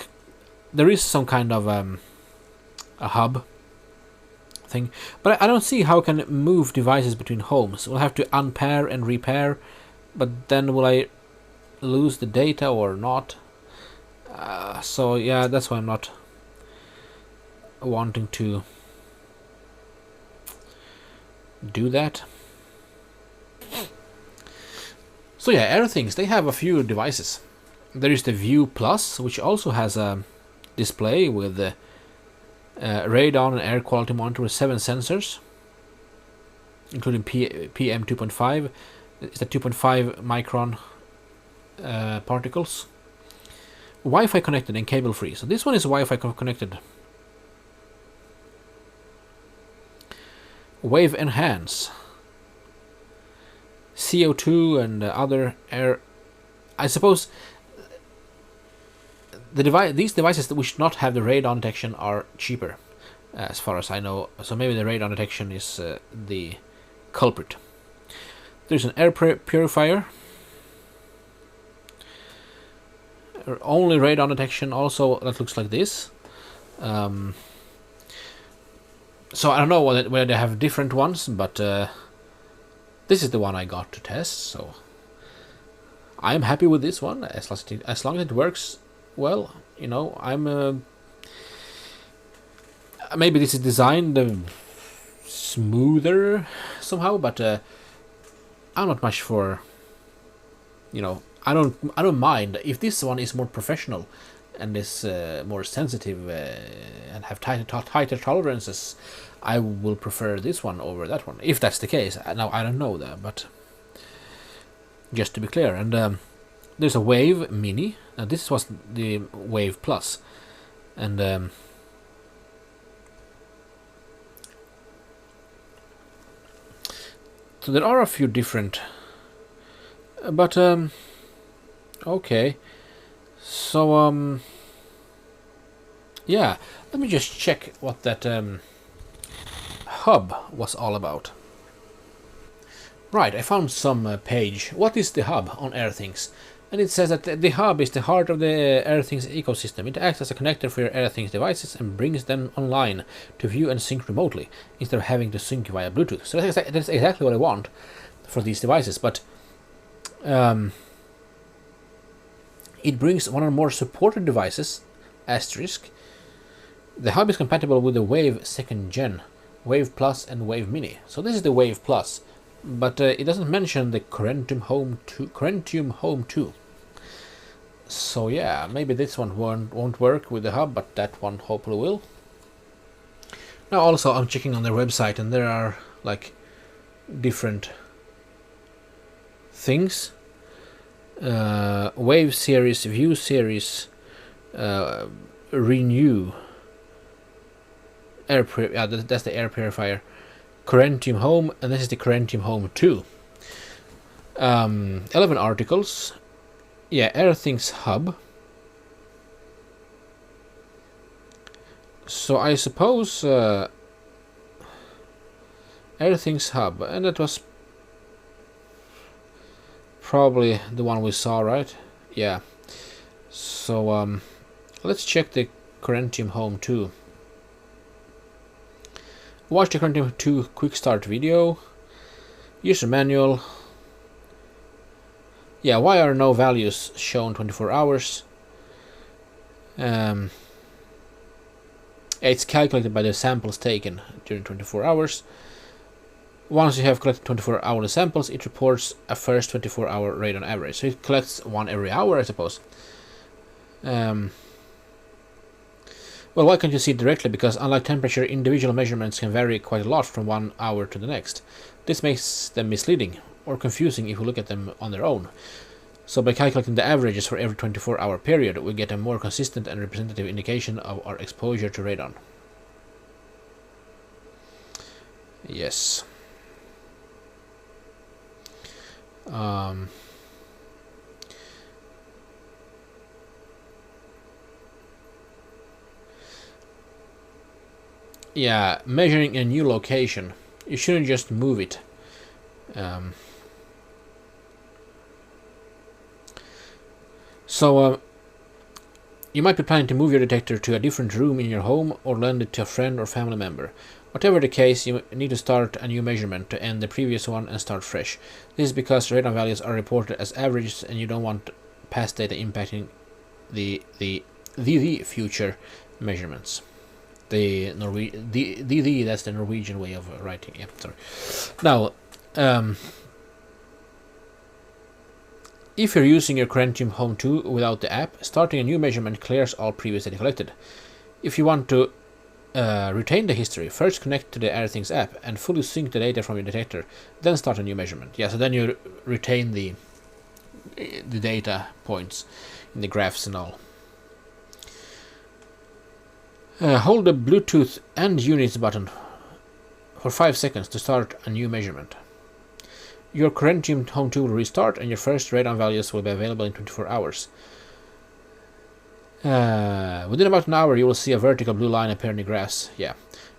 There is some kind of a hub thing, but I don't see how it can move devices between homes. We'll have to unpair and repair, but then will I lose the data or not? So yeah, that's why I'm not wanting to do that. So yeah, AirThings, they have a few devices. There is the View Plus, which also has a display with the radon and air quality monitor with 7 sensors, including PM 2.5. It's the 2.5 micron particles. Wi-Fi connected and cable free. So this one is Wi-Fi connected. Wave Enhance. CO2 and other air. I suppose these devices that we should not have the radon detection are cheaper, as far as I know. So maybe the radon detection is the culprit. There's an air purifier. Only radon detection. Also, that looks like this. So I don't know whether they have different ones, but this is the one I got to test. So I'm happy with this one as long as it works well. You know, I'm maybe this is designed smoother somehow, but I'm not much for, you know, I don't mind if this one is more professional and is more sensitive and have tighter tolerances. I will prefer this one over that one, if that's the case. Now I don't know that, but just to be clear. And there's a Wave Mini. Now this was the Wave Plus, and so there are a few different, but okay. So yeah, let me just check what that hub was all about. Right, I found some page. What is the hub on AirThings? And it says that the hub is the heart of the AirThings ecosystem. It acts as a connector for your AirThings devices and brings them online to view and sync remotely instead of having to sync via Bluetooth. So that's exactly what I want for these devices. But it brings one or more supported devices, asterisk. The hub is compatible with the Wave 2nd Gen, Wave Plus and Wave Mini. So this is the Wave Plus, but it doesn't mention the Corentium Home 2. So yeah, maybe this one won't work with the hub, but that one hopefully will. Now also I'm checking on their website, and there are like different things. Wave series, View series, Renew, that's the air purifier, Corentium Home, and this is the Corentium Home 2. 11 articles. Yeah, AirThings Hub. So I suppose AirThings Hub, and that was probably the one we saw, right? Yeah. So let's check the Corentium Home 2. Watch the Corentium 2 quick start video. User manual. Yeah, why are no values shown 24 hours? It's calculated by the samples taken during 24 hours. Once you have collected 24-hour samples, it reports a first 24-hour radon average. So it collects one every hour, I suppose. Well, why can't you see it directly? Because unlike temperature, individual measurements can vary quite a lot from 1 hour to the next. This makes them misleading or confusing if we look at them on their own. So by calculating the averages for every 24-hour period, we get a more consistent and representative indication of our exposure to radon. Yes. Yeah, measuring a new location. You shouldn't just move it. You might be planning to move your detector to a different room in your home or lend it to a friend or family member. Whatever the case, you need to start a new measurement to end the previous one and start fresh. This is because radon values are reported as averages and you don't want past data impacting the future measurements. That's the Norwegian way of writing. Yeah, sorry. Now, if you're using your Corentium Home 2 without the app, starting a new measurement clears all previous data collected. If you want to retain the history, first connect to the AirThings app and fully sync the data from your detector, then start a new measurement. Yeah, so then you retain the data points in the graphs and all. Hold the Bluetooth and units button for 5 seconds to start a new measurement. Your Corentium Home 2 will restart and your first radon values will be available in 24 hours. Within about an hour you will see a vertical blue line appear in the graphs. Yeah,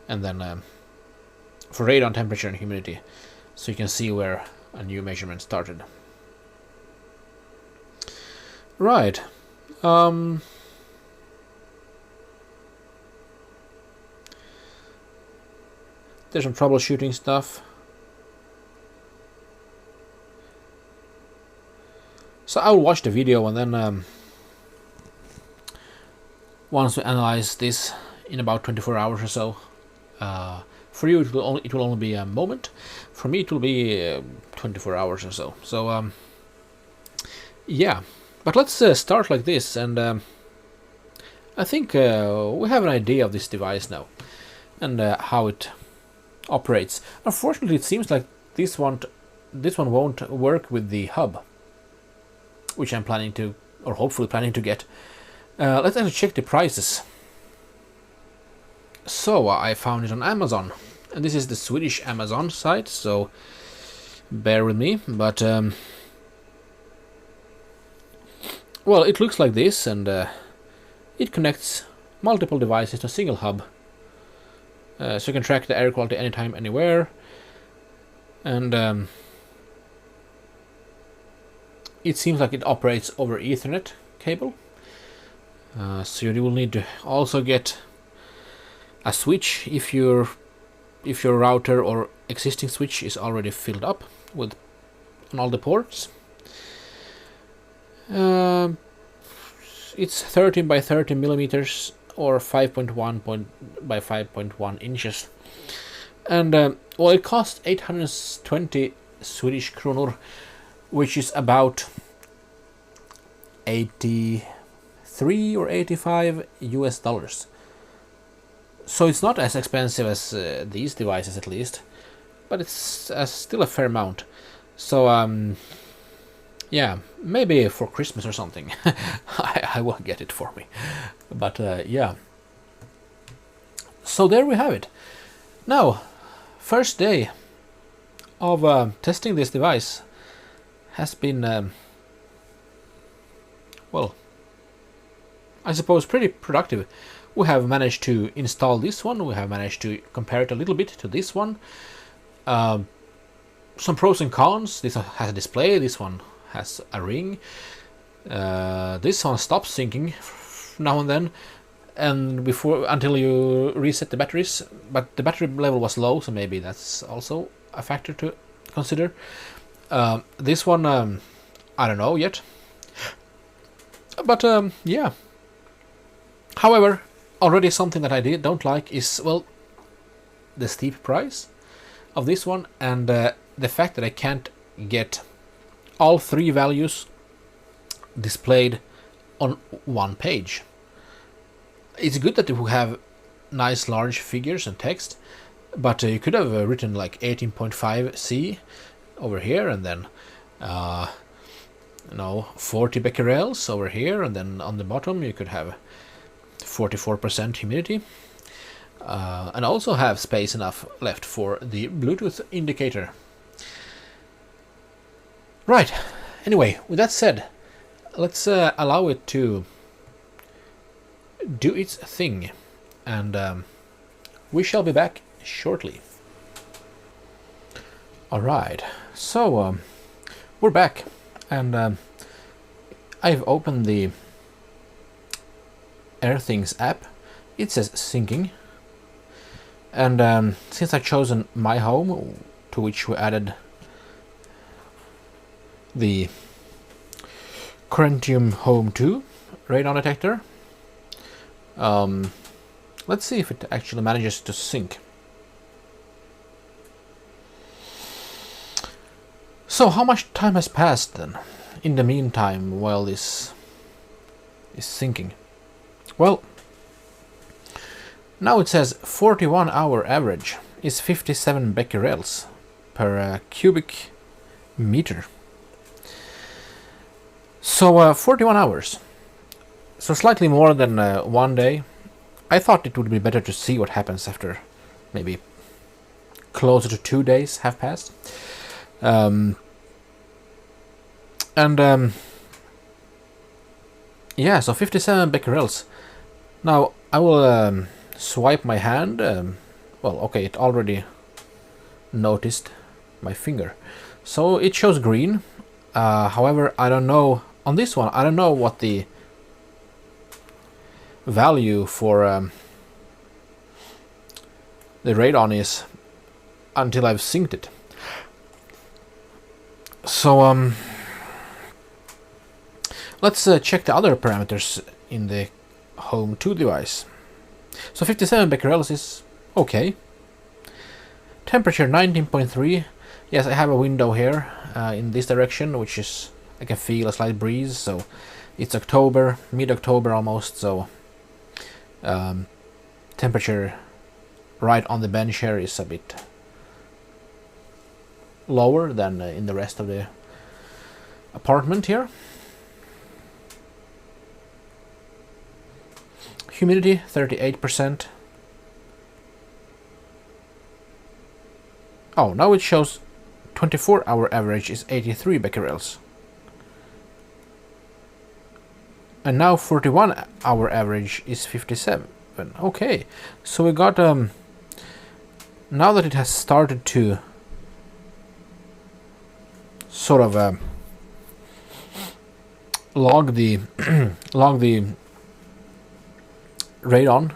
and then for radon temperature and humidity, so you can see where a new measurement started. Right. There's some troubleshooting stuff. So I'll watch the video and then once we analyze this in about 24 hours or so. For you it will only be a moment. For me it will be 24 hours or so. So yeah, but let's start like this, and I think we have an idea of this device now and how it operates. Unfortunately, it seems like this one won't work with the hub, which I'm planning to, or hopefully planning to get. Let's actually check the prices. So I found it on Amazon, and this is the Swedish Amazon site, so bear with me. But well, it looks like this, and it connects multiple devices to a single hub, so you can track the air quality anytime, anywhere. And it seems like it operates over Ethernet cable. So you will need to also get a switch if your router or existing switch is already filled up with on all the ports. It's 13 by 30 millimeters or 5.1 by 5.1 inches, and well, it costs 820 Swedish kronor, which is about 83 or 85 US dollars. So it's not as expensive as these devices, at least, but it's still a fair amount. So yeah, maybe for Christmas or something I will get it for me. But yeah, so there we have it. Now, first day of testing this device has been well, I suppose pretty productive. We have managed to install this one, we have managed to compare it a little bit to this one. Some pros and cons. This one has a display, this one has a ring. This one stops syncing now and then, and until you reset the batteries, but the battery level was low, so maybe that's also a factor to consider. This one, I don't know yet, but yeah. However, already something that I don't like is, well, the steep price of this one, and the fact that I can't get all three values displayed on one page. It's good that you have nice large figures and text, but you could have written like 18.5 C over here, and then 40 becquerels over here, and then on the bottom you could have 44% humidity, and also have space enough left for the Bluetooth indicator. Right, anyway, with that said, let's allow it to do its thing, and we shall be back shortly. Alright, so we're back, and I've opened the AirThings app. It says syncing, and since I've chosen my home, to which we added the Corentium Home 2 radon detector, let's see if it actually manages to sync. So how much time has passed then, in the meantime, while this is syncing? Well, now it says 41-hour average is 57 becquerels per cubic meter. So 41 hours. So slightly more than 1 day. I thought it would be better to see what happens after maybe closer to 2 days have passed. Yeah, so 57 becquerels. Now I will swipe my hand. Well, okay, it already noticed my finger, so it shows green. However, I don't know on this one. I don't know what the value for the radon is until I've synced it. So let's check the other parameters in the Home 2 device. So 57 becquerels is okay. Temperature 19.3. Yes, I have a window here in this direction, which is, I can feel a slight breeze. So it's October, mid-October almost. So temperature right on the bench here is a bit lower than in the rest of the apartment here. Humidity 38%. Oh, now it shows 24-hour average is 83 becquerels. And now 41-hour average is 57. Okay, so we got now that it has started to sort of log the log the radon,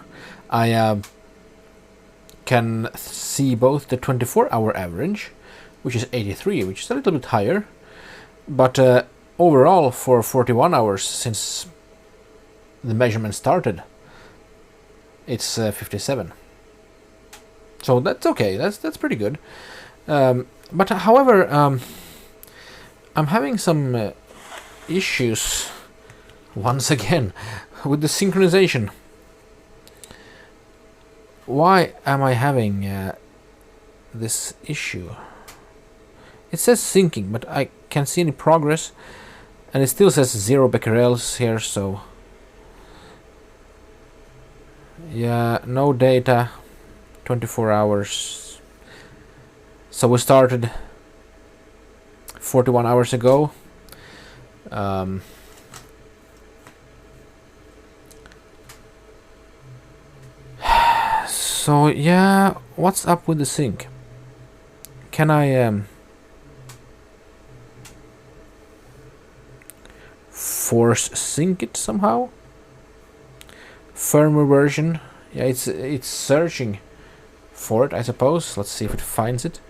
I can see both the 24-hour average, which is 83, which is a little bit higher, but overall for 41 hours since the measurement started, it's 57. So that's okay. That's pretty good. But however, I'm having some issues once again with the synchronization. Why am I having this issue? It says syncing, but I can't see any progress, and it still says 0 becquerels here, so yeah, no data, 24 hours. So we started 41 hours ago. So yeah, what's up with the sync? Can I force sync it somehow? Firmware version. Yeah, it's searching for it, I suppose. Let's see if it finds it.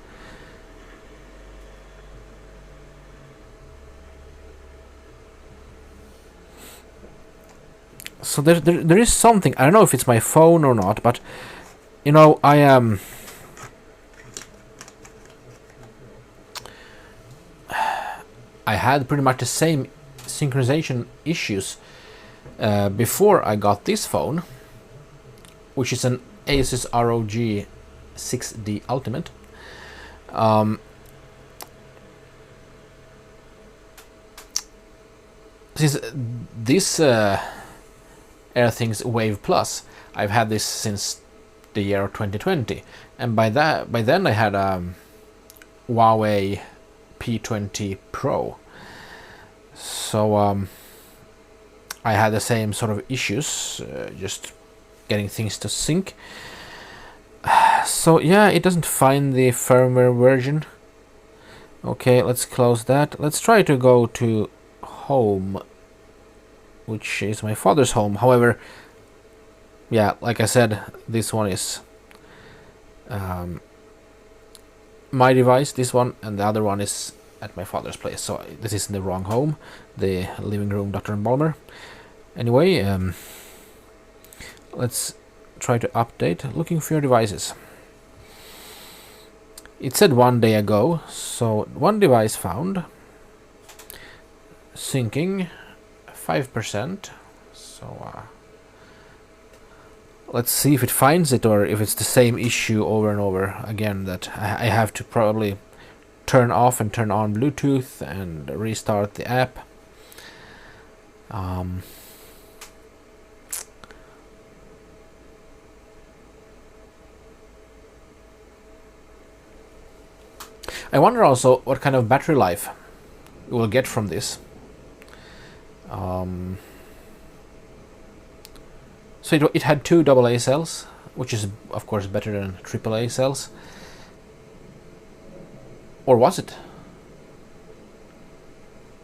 So there is something. I don't know if it's my phone or not, but you know, I had pretty much the same synchronization issues before I got this phone, which is an Asus ROG 6D Ultimate. Since this AirThings Wave Plus, I've had this since the year 2020, and by then I had a Huawei P20 Pro. So I had the same sort of issues, just getting things to sync. So yeah, it doesn't find the firmware version Okay, let's close that. Let's try to go to home, which is my father's home. However, yeah, like I said, this one is my device, this one, and the other one is at my father's place. So this is in the wrong home, the living room DrMBalmer. Anyway, let's try to update. Looking for your devices. It said 1 day ago, so one device found. Syncing 5%. So let's see if it finds it or if it's the same issue over and over again, that I have to probably turn off and turn on Bluetooth and restart the app. I wonder also what kind of battery life we will get from this. So it had 2 AA cells, which is of course better than AAA cells. Or was it?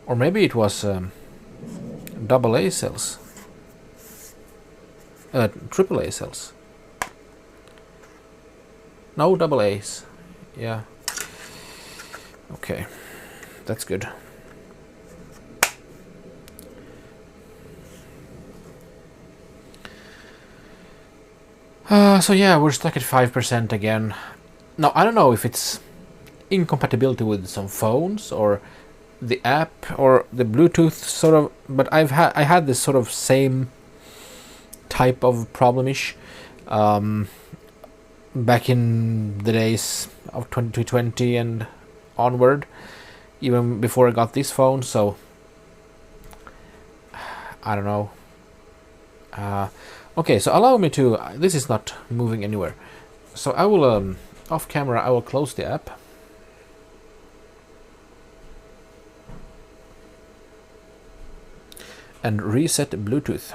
Or maybe it was AA cells. AAA cells. No AA's. Yeah. Okay, that's good. So yeah, we're stuck at 5% again. Now, I don't know if it's incompatibility with some phones or the app or the Bluetooth sort of, but I had this sort of same type of problem-ish back in the days of 2020 and onward, even before I got this phone. So I don't know. Okay, so allow me to, this is not moving anywhere, so I will off camera I will close the app and reset Bluetooth.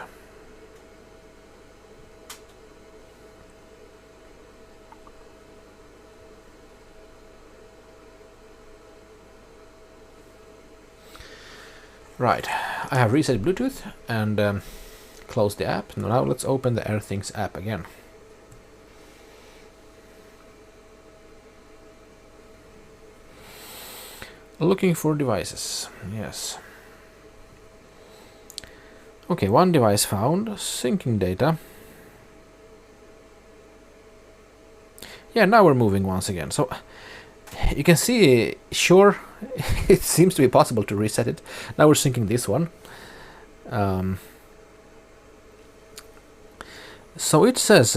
Right, I have reset Bluetooth and close the app. Now let's open the AirThings app again. Looking for devices. Yes. Okay, one device found. Syncing data. Yeah, now we're moving once again. So you can see, sure, it seems to be possible to reset it. Now we're syncing this one. So it says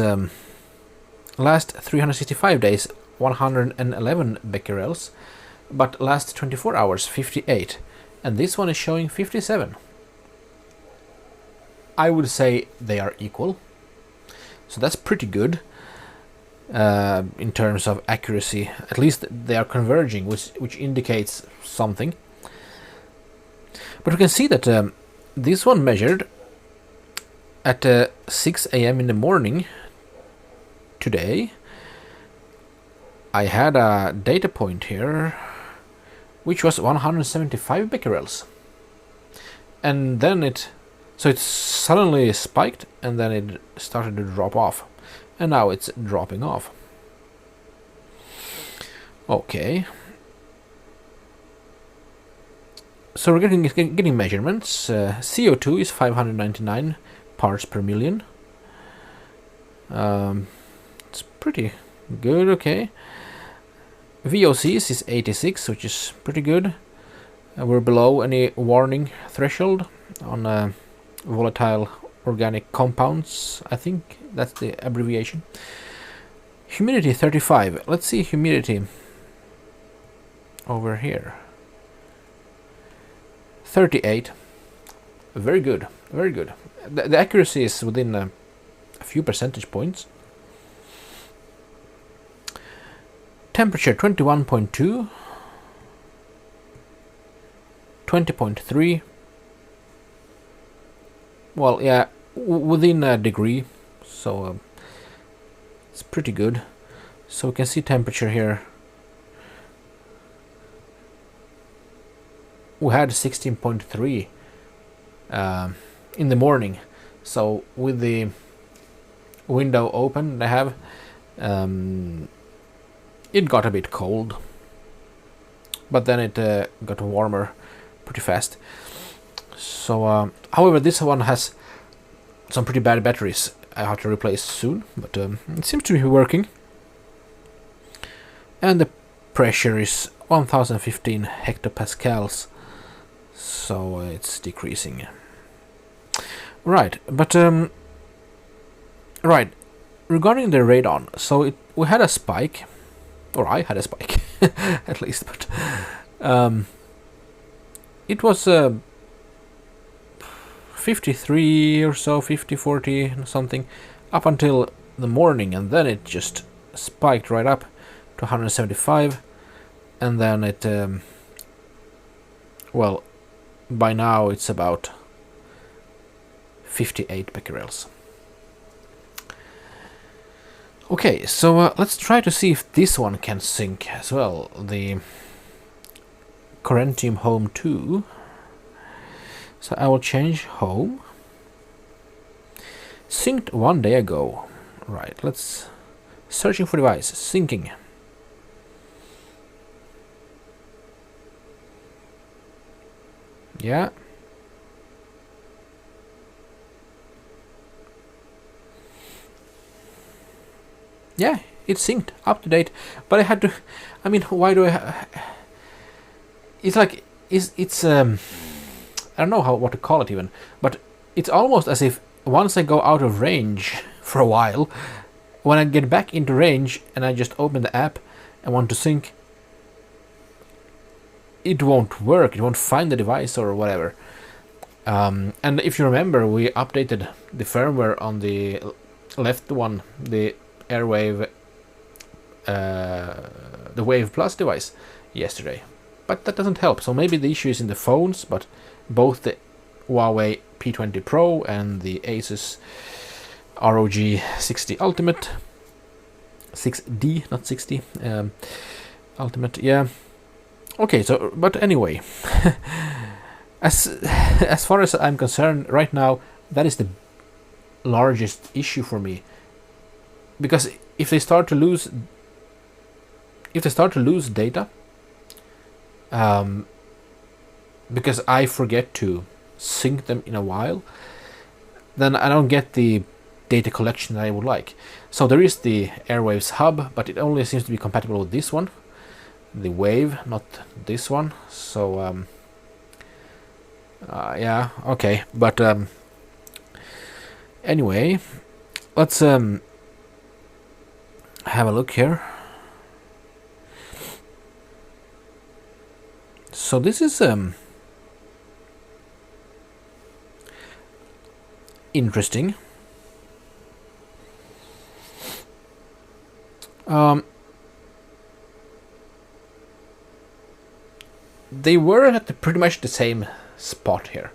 last 365 days 111 becquerels, but last 24 hours 58, and this one is showing 57. I would say they are equal, so that's pretty good in terms of accuracy. At least they are converging, which indicates something. But we can see that this one measured at 6 a.m. in the morning today. I had a data point here which was 175 becquerels, and then it suddenly spiked and then it started to drop off, and now it's dropping off. Okay, so we're getting measurements. CO2 is 599 parts per million. It's pretty good. Okay, VOCs is 86, which is pretty good. We're below any warning threshold on volatile organic compounds. I think that's the abbreviation. Humidity 35. Let's see humidity over here. 38. Very good, very good. The accuracy is within a few percentage points. Temperature 21.2, 20.3. Well, yeah, within a degree, so it's pretty good. So we can see temperature here. we had 16.3 in the morning. So with the window open, I have it got a bit cold, but then it got warmer pretty fast. So, however, this one has some pretty bad batteries I have to replace soon, but it seems to be working. And the pressure is 1015 hectopascals, so it's decreasing. Right, but right, regarding the radon, so we had a spike, or I had a spike at least, but it was 53 or so, 50, 40 something, up until the morning, and then it just spiked right up to 175, and then it well, by now it's about 58 becquerels. Okay, so let's try to see if this one can sync as well, the Corentium Home 2. So I will change home. Synced 1 day ago. Right, let's searching for device, syncing. Yeah. Yeah, it's synced, up to date. But I had to, I mean, why do I it's like, it's I don't know what to call it even, but it's almost as if once I go out of range for a while, when I get back into range and I just open the app and want to sync, it won't work, it won't find the device or whatever. And if you remember, we updated the firmware on the left one, the Airwave, the Wave Plus device yesterday, but that doesn't help. So maybe the issue is in the phones, but both the Huawei P20 Pro and the Asus ROG 60 Ultimate, 6D, not 60, Ultimate, yeah. Okay, so, but anyway, as far as I'm concerned, right now, that is the largest issue for me. Because if they start to lose data, because I forget to sync them in a while, then I don't get the data collection that I would like. So there is the Airwaves hub, but it only seems to be compatible with this one, the Wave, not this one. So yeah, okay, but anyway, let's have a look here. So this is interesting. They were at pretty much the same spot here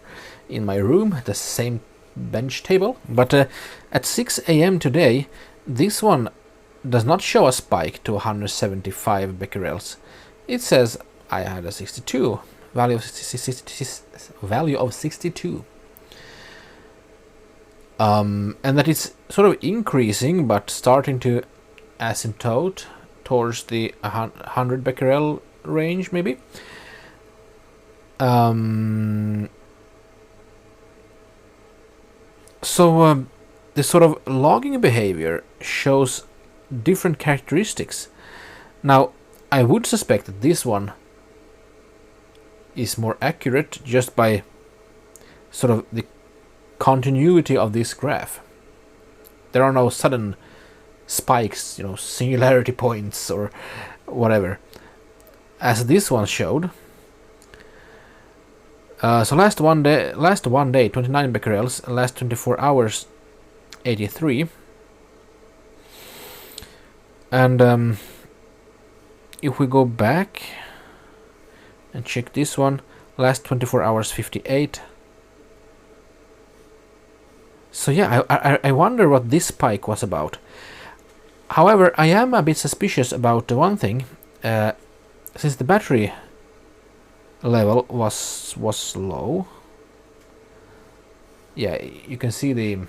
in my room, the same bench table, but at 6 a.m. today, this one does not show a spike to 175 becquerels. It says I had a 62, value of 62. And that is sort of increasing, but starting to asymptote towards the 100 becquerel range, maybe. So the sort of logging behavior shows different characteristics. Now, I would suspect that this one is more accurate just by sort of the continuity of this graph. There are no sudden spikes, you know, singularity points or whatever, as this one showed. So last one day 29 becquerels, last 24 hours 83. And if we go back and check this one, last 24 hours 58. So yeah, I wonder what this spike was about. However, I am a bit suspicious about one thing. Since the battery level was low. Yeah, you can see the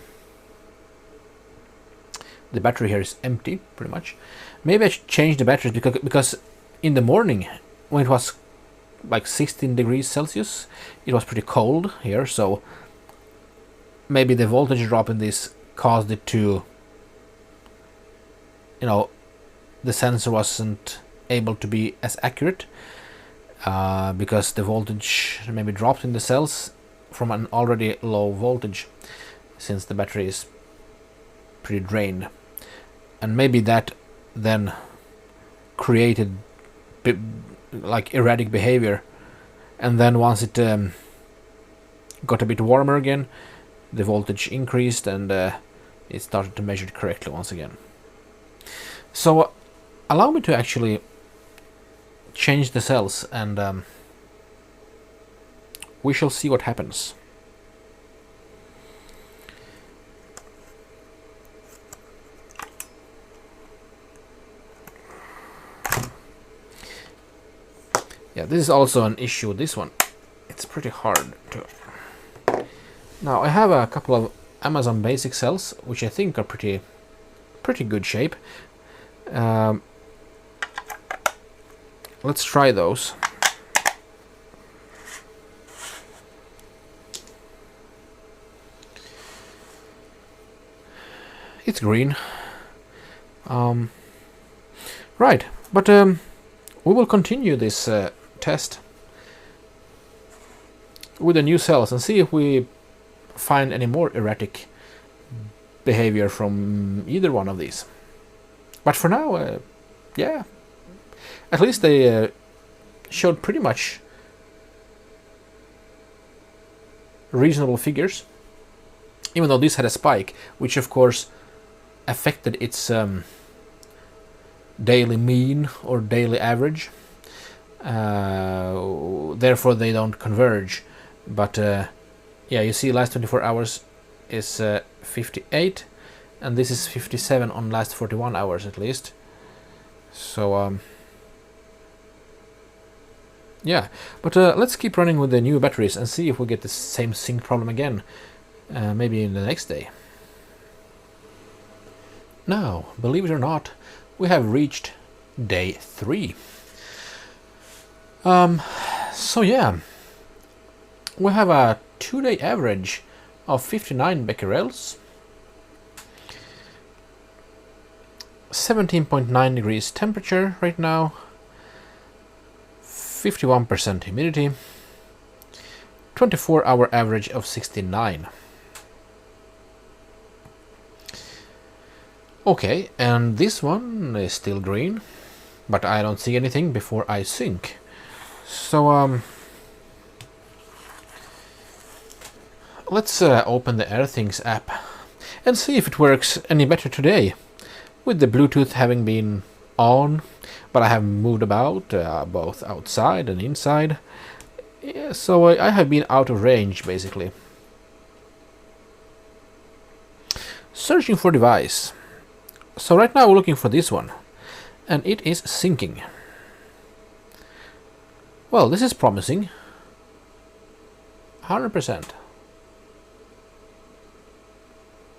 battery here is empty, pretty much. Maybe I should change the batteries because in the morning, when it was like 16 degrees Celsius, it was pretty cold here, so maybe the voltage drop in this caused it to, you know, the sensor wasn't able to be as accurate because the voltage maybe dropped in the cells from an already low voltage, since the battery is pretty drained. And maybe that then created like erratic behavior, and then once it got a bit warmer again, the voltage increased and it started to measure it correctly once again. So allow me to actually change the cells, and we shall see what happens. Yeah, this is also an issue. This one, it's pretty hard to. Now I have a couple of Amazon Basic cells, which I think are pretty good shape. Let's try those. It's green. Right, but we will continue this test with the new cells and see if we find any more erratic behavior from either one of these. But for now, yeah, at least they showed pretty much reasonable figures, even though this had a spike, which of course affected its daily mean or daily average. Therefore they don't converge, but yeah, you see last 24 hours is 58, and this is 57 on last 41 hours at least. So yeah, but let's keep running with the new batteries and see if we get the same sync problem again, maybe in the next day. Now, believe it or not, we have reached day 3. So yeah, we have a 2-day average of 59 becquerels, 17.9 degrees temperature right now, 51% humidity, 24-hour average of 69. Okay, and this one is still green, but I don't see anything before I sync. So let's open the AirThings app and see if it works any better today, with the Bluetooth having been on, but I have moved about both outside and inside. Yeah, so I have been out of range basically. Searching for device. So right now we're looking for this one, and it is syncing. Well, this is promising. 100%.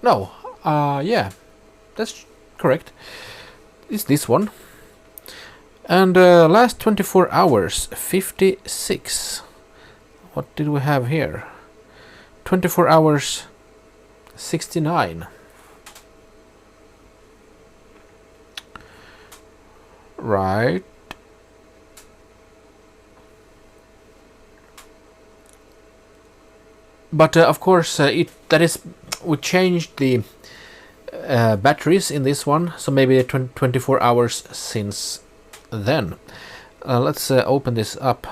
No, yeah, that's correct. It's this one. And last 24 hours, 56. What did we have here? 24 hours, 69. Right. But of course, we changed the batteries in this one, so maybe 24 hours since then. Let's open this up.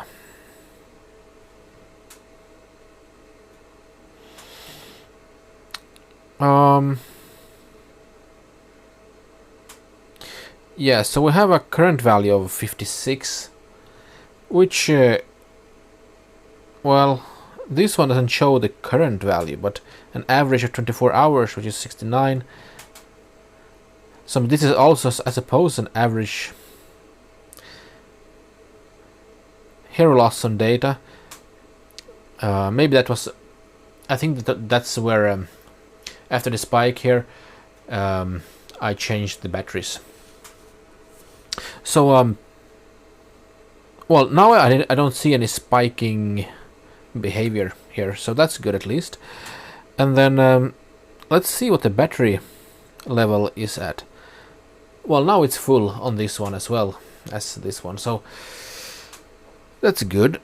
Yeah, so we have a current value of 56, which, well, this one doesn't show the current value, but an average of 24 hours, which is 69. So this is also, I suppose, an average Here we lost some data. Maybe that was... I think that's where after the spike here I changed the batteries. So well, now I don't see any spiking behavior here, so that's good at least. And then let's see what the battery level is at. Well, now it's full on this one as well as this one, so that's good.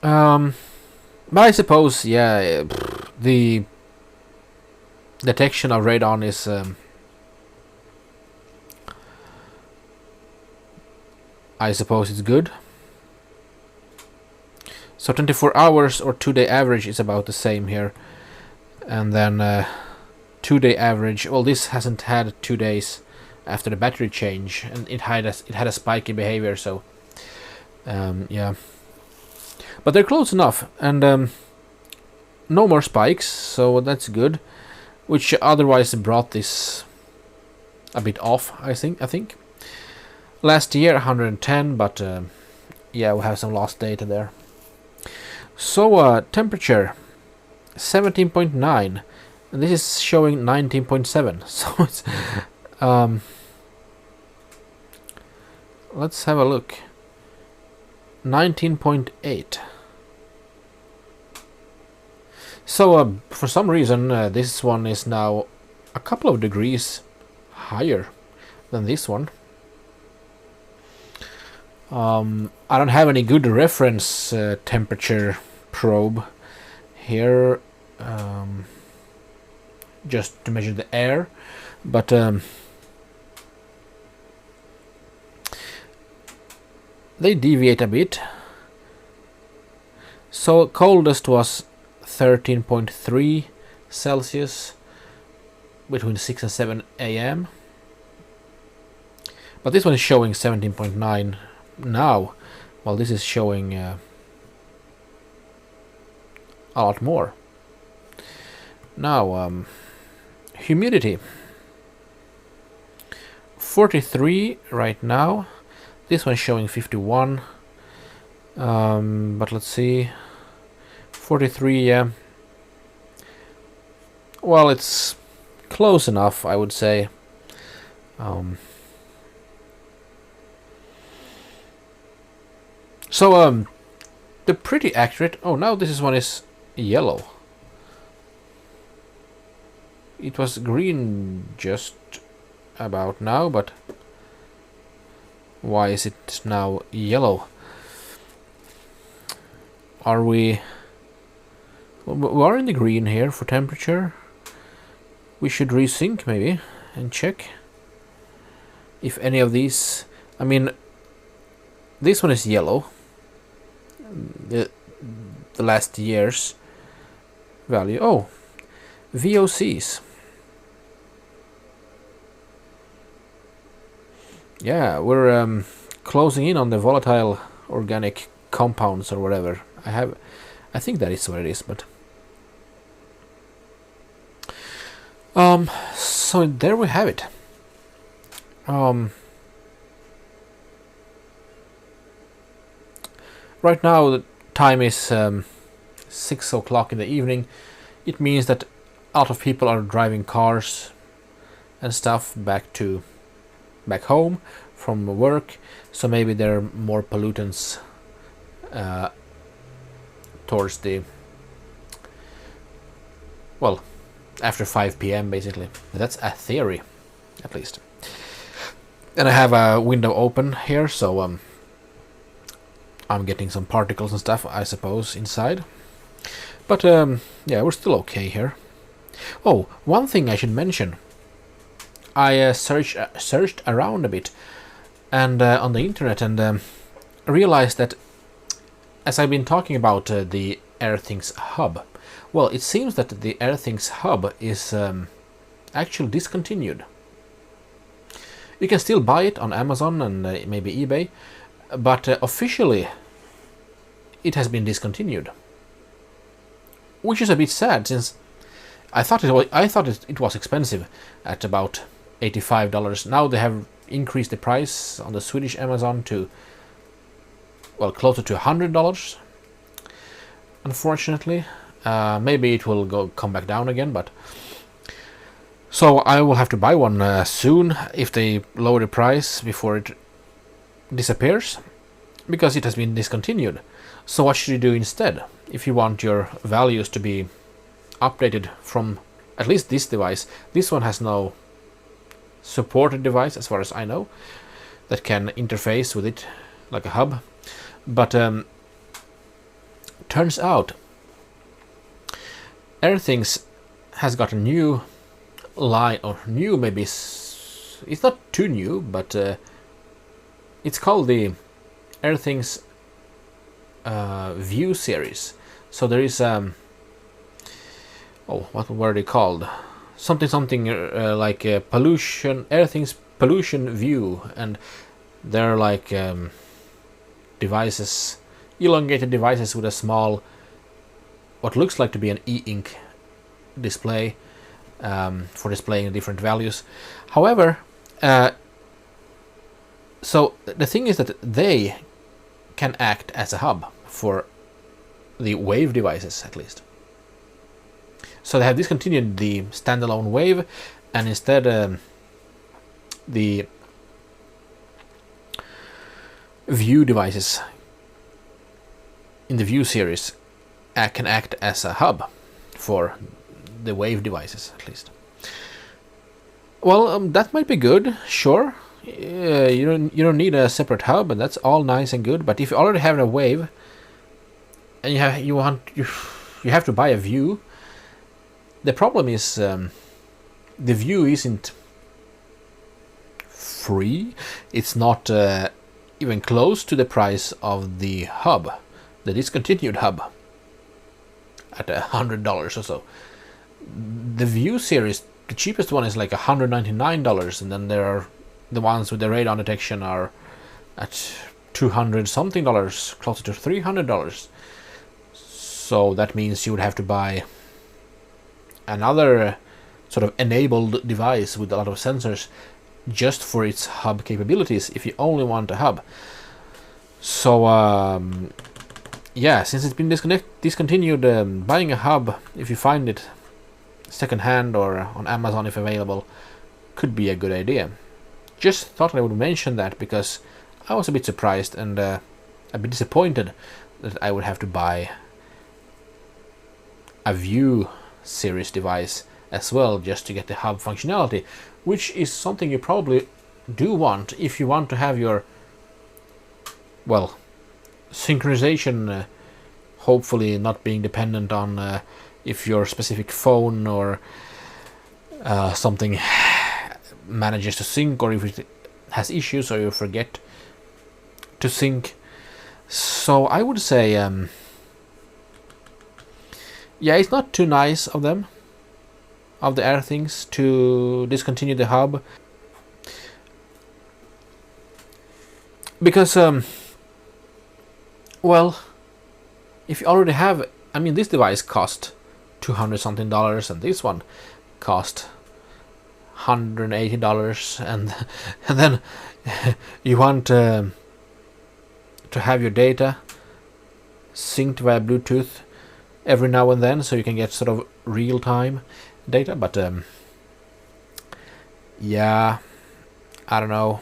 But I suppose, yeah, the detection of radon is I suppose it's good. So 24 hours or 2-day average is about the same here. And then 2-day average, well, this hasn't had 2 days after the battery change, and it had a spiky behavior, so yeah. But they're close enough, and no more spikes, so that's good, which otherwise brought this a bit off, I think. Last year 110, but yeah, we have some lost data there. So temperature 17.9, and this is showing 19.7. So it's let's have a look. 19.8. So for some reason this one is now a couple of degrees higher than this one. I don't have any good reference temperature probe here, just to measure the air, but they deviate a bit. So coldest was 13.3 Celsius between 6 and 7 a.m. But this one is showing 17.9 now, while this is showing a lot more. Now humidity 43 right now. This one is showing 51, but let's see, 43, yeah. Well, it's close enough, I would say. So they're pretty accurate. Oh, now this one is yellow. It was green just about now, but why is it now yellow? Are we are in the green here for temperature? We should resync maybe and check if any of these, I mean, this one is yellow, the last year's value. Oh, VOCs. Yeah, we're closing in on the volatile organic compounds or whatever. I think that is what it is, but so there we have it. Right now the time is 6 o'clock in the evening. It means that a lot of people are driving cars and stuff back home from work, so maybe there are more pollutants towards the, well, after 5 p.m. basically. That's a theory, at least. And I have a window open here, so I'm getting some particles and stuff, I suppose, inside. But yeah, we're still okay here. Oh, one thing I should mention. I searched around a bit and on the internet, and realized that, as I've been talking about the AirThings hub, well, it seems that the AirThings hub is actually discontinued. You can still buy it on Amazon and maybe eBay, but officially it has been discontinued, which is a bit sad, since I thought it was expensive at about $85. Now they have increased the price on the Swedish Amazon to well, closer to $100. Unfortunately, maybe it will come back down again, but so I will have to buy one soon if they lower the price before it disappears, because it has been discontinued. So what should you do instead if you want your values to be updated from at least this device? This one has no supported device, as far as I know, that can interface with it like a hub. But turns out AirThings has got a new line, or new maybe, it's not too new, but it's called the AirThings View series. So there is what were they called? Something like pollution, AirThings Pollution View, and they're like devices, elongated devices with a small, what looks like to be an e-ink display for displaying different values. However, so the thing is that they can act as a hub for the Wave devices, at least. So they have discontinued the standalone Wave, and instead the View devices in the View series can act as a hub for the Wave devices, at least. Well, that might be good, sure. You don't need a separate hub, and that's all nice and good. But if you already have a Wave, and you have to buy a View, the problem is the View isn't free. It's not even close to the price of the hub, the discontinued hub, at $100 or so. The View series, the cheapest one is like $199, and then there are the ones with the radon detection are at $200 something, closer to $300. So that means you would have to buy another sort of enabled device with a lot of sensors just for its hub capabilities if you only want a hub. So yeah, since it's been discontinued, buying a hub, if you find it second hand or on Amazon if available, could be a good idea. Just thought I would mention that because I was a bit surprised and a bit disappointed that I would have to buy a View series device as well just to get the hub functionality, which is something you probably do want if you want to have your, well, synchronization hopefully not being dependent on if your specific phone or something manages to sync, or if it has issues or you forget to sync. So I would say yeah, it's not too nice of them, of the AirThings, to discontinue the hub, because well, if you already have, I mean, this device cost $200 something, and this one cost $180, and then you want to have your data synced via Bluetooth every now and then, so you can get sort of real-time data. But yeah, I don't know.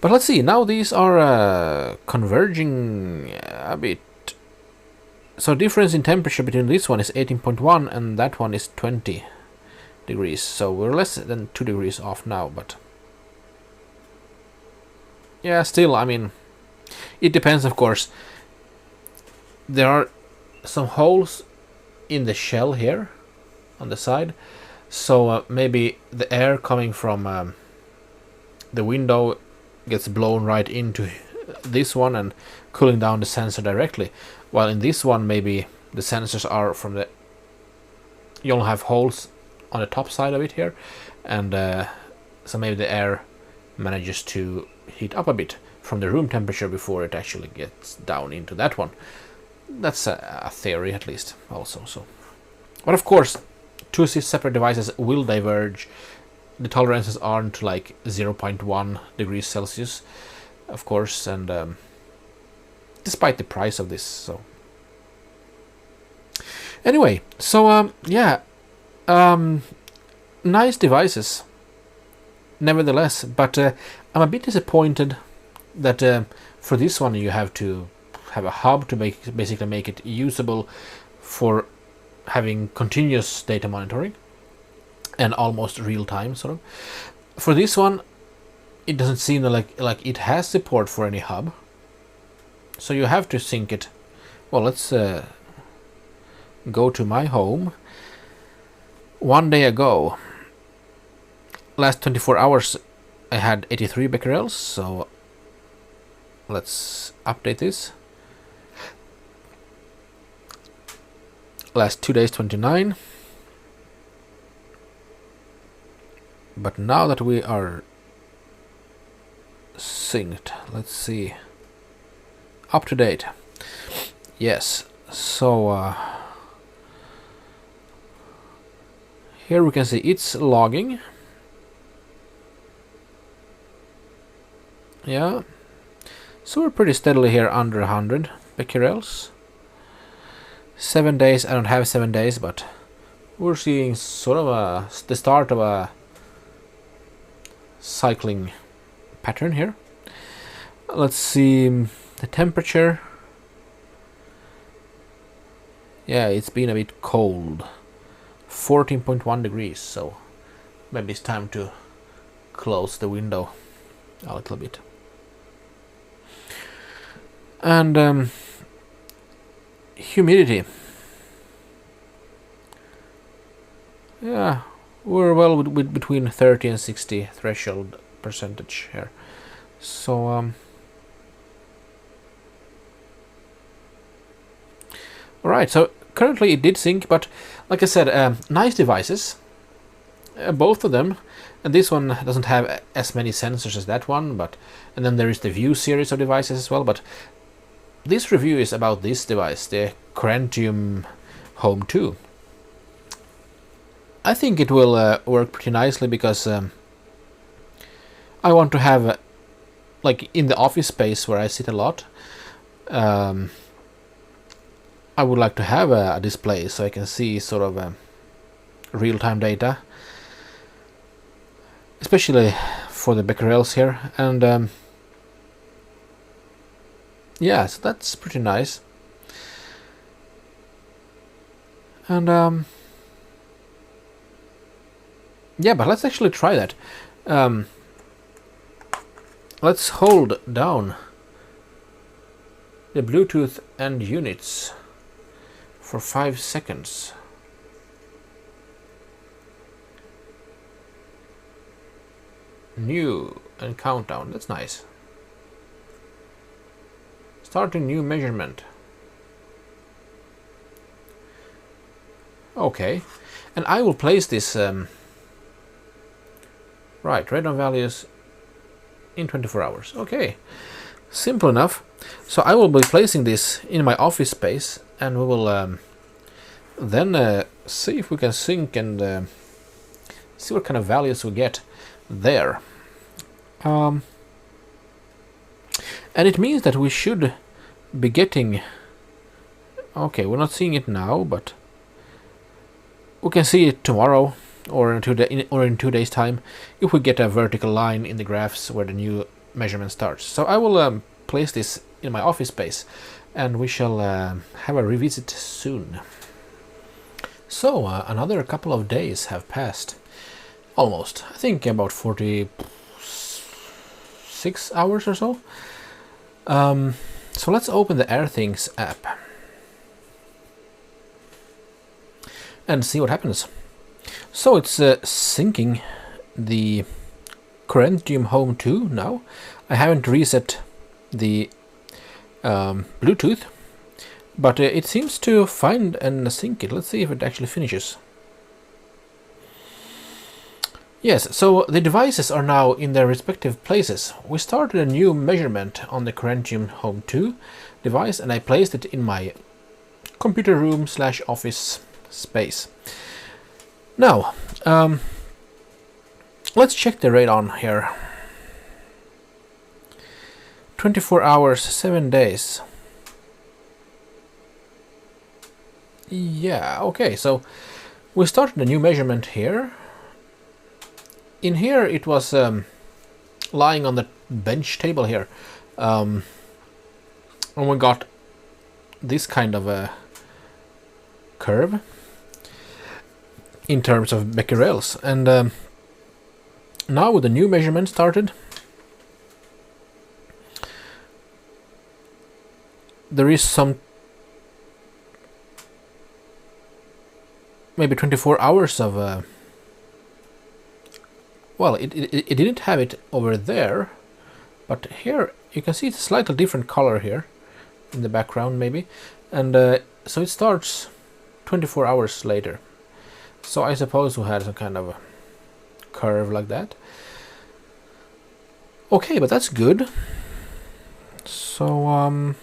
But let's see, now these are converging a bit. So difference in temperature between this one is 18.1 and that one is 20 degrees. So we're less than 2 degrees off now, but yeah, still, I mean, it depends, of course. There are some holes in the shell here on the side, so maybe the air coming from the window gets blown right into this one and cooling down the sensor directly, while in this one maybe the sensors are from the, you'll have holes on the top side of it here, and so maybe the air manages to heat up a bit from the room temperature before it actually gets down into that one. That's a theory, at least, also. So, but of course, two separate devices will diverge. The tolerances aren't like 0.1 degrees Celsius, of course, and despite the price of this. So anyway, so yeah, nice devices nevertheless, but I'm a bit disappointed that for this one you have to have a hub to basically make it usable for having continuous data monitoring and almost real time sort of. For this one, it doesn't seem like it has support for any hub, so you have to sync it. Well, let's go to my home. One day ago, last 24 hours, I had 83 becquerels, so let's update this. Last 2 days, 29. But now that we are synced, let's see. Up to date. Yes, so here we can see it's logging. Yeah, so we're pretty steadily here under 100 becquerels. 7 days, I don't have 7 days, but we're seeing sort of the start of a cycling pattern here. Let's see the temperature. Yeah, it's been a bit cold. 14.1 degrees, so maybe it's time to close the window a little bit. And humidity. Yeah, we're well with between 30 and 60 threshold percentage here. So alright, so currently it did sync, but like I said, nice devices, both of them. And this one doesn't have as many sensors as that one, but and then there is the View series of devices as well. But this review is about this device, the Corentium Home 2. I think it will work pretty nicely because I want to have, like in the office space where I sit a lot, I would like to have a display so I can see sort of real-time data, especially for the becquerels here. And yeah, so that's pretty nice. And yeah, but let's actually try that. Let's hold down the Bluetooth and units for 5 seconds. New and countdown. That's nice. Starting new measurement. Okay, and I will place this right, radon values in 24 hours. Okay, simple enough. So I will be placing this in my office space, and we will then see if we can sync and see what kind of values we get there. And it means that we should be getting, okay, we're not seeing it now, but we can see it tomorrow or in 2 days time if we get a vertical line in the graphs where the new measurement starts. So I will place this in my office space, and we shall have a revisit soon. So another couple of days have passed, almost. I think about 46 hours or so. So let's open the AirThings app and see what happens. So it's syncing the Corentium Home 2 now. I haven't reset the Bluetooth, but it seems to find and sync it. Let's see if it actually finishes. Yes, so the devices are now in their respective places. We started a new measurement on the Corentium Home 2 device, and I placed it in my computer room / office space. Now, let's check the radon here. 24 hours, 7 days. Yeah, okay, so we started a new measurement here. In here it was lying on the bench table here. And we got this kind of a curve in terms of becquerels. And now with the new measurement started, there is some maybe 24 hours of well, it didn't have it over there, but here you can see it's a slightly different color here in the background maybe, and so it starts 24 hours later. So I suppose we had some kind of a curve like that. Okay, but that's good. So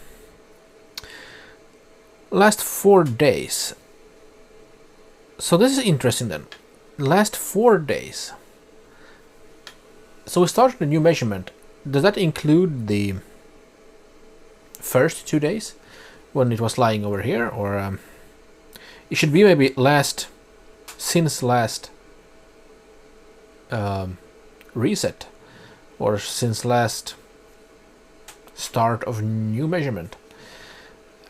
last 4 days. So this is interesting then. Last 4 days. So we started a new measurement. Does that include the first 2 days when it was lying over here, or it should be maybe since last reset, or since last start of new measurement,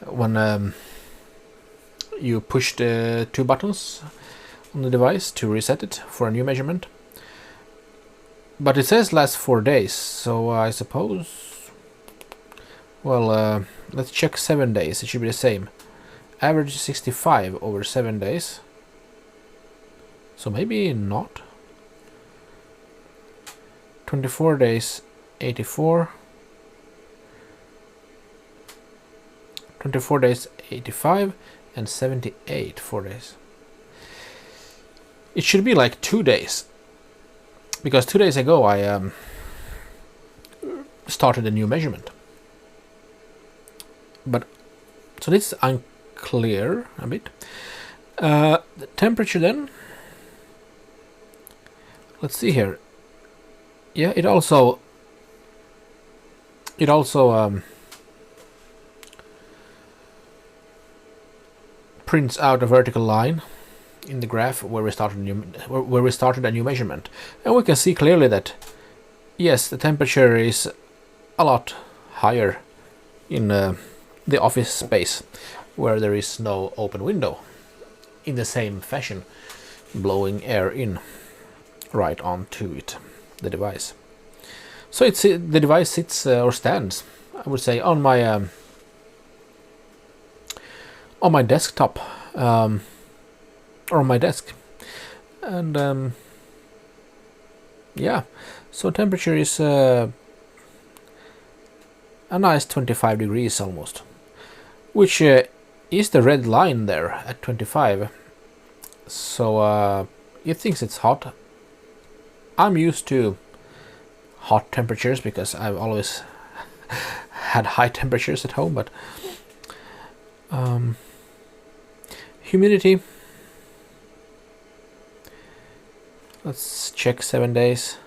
when you push the 2 buttons on the device to reset it for a new measurement. But it says last 4 days, so I suppose, well, let's check 7 days. It should be the same. Average 65 over 7 days. So maybe not. 24 days, 84. 24 days, 85, and 78 4 days. It should be like 2 days. Because 2 days ago I started a new measurement. But so this is unclear a bit. The temperature then. Let's see here. Yeah, it also prints out a vertical line in the graph where we started a new measurement, and we can see clearly that yes, the temperature is a lot higher in the office space where there is no open window, in the same fashion, blowing air in right onto it, the device. So it's the device sits or stands, I would say, on my desktop. Or on my desk, and yeah, so temperature is a nice 25 degrees almost, which is the red line there at 25. So it thinks it's hot. I'm used to hot temperatures because I've always had high temperatures at home, but humidity. Let's check 7 days.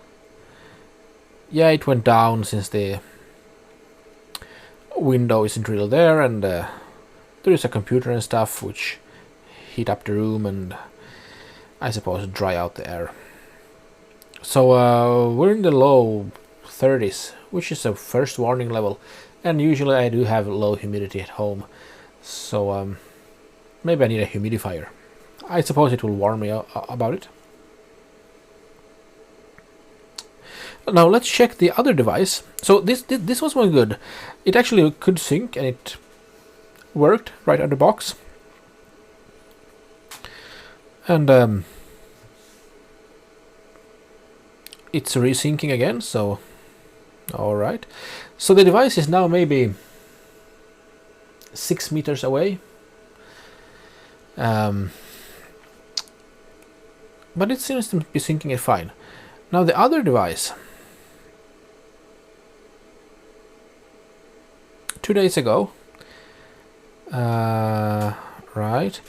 Yeah, it went down since the window isn't really there, and there is a computer and stuff which heat up the room and I suppose dry out the air. So we're in the low 30s, which is a first warning level, and usually I do have low humidity at home, so maybe I need a humidifier. I suppose it will warn me about it. Now let's check the other device. So this was one good. It actually could sync and it worked right out of the box. And it's resyncing again, so alright. So the device is now maybe 6 meters away. But it seems to be syncing it fine. Now the other device, 2 days ago, right,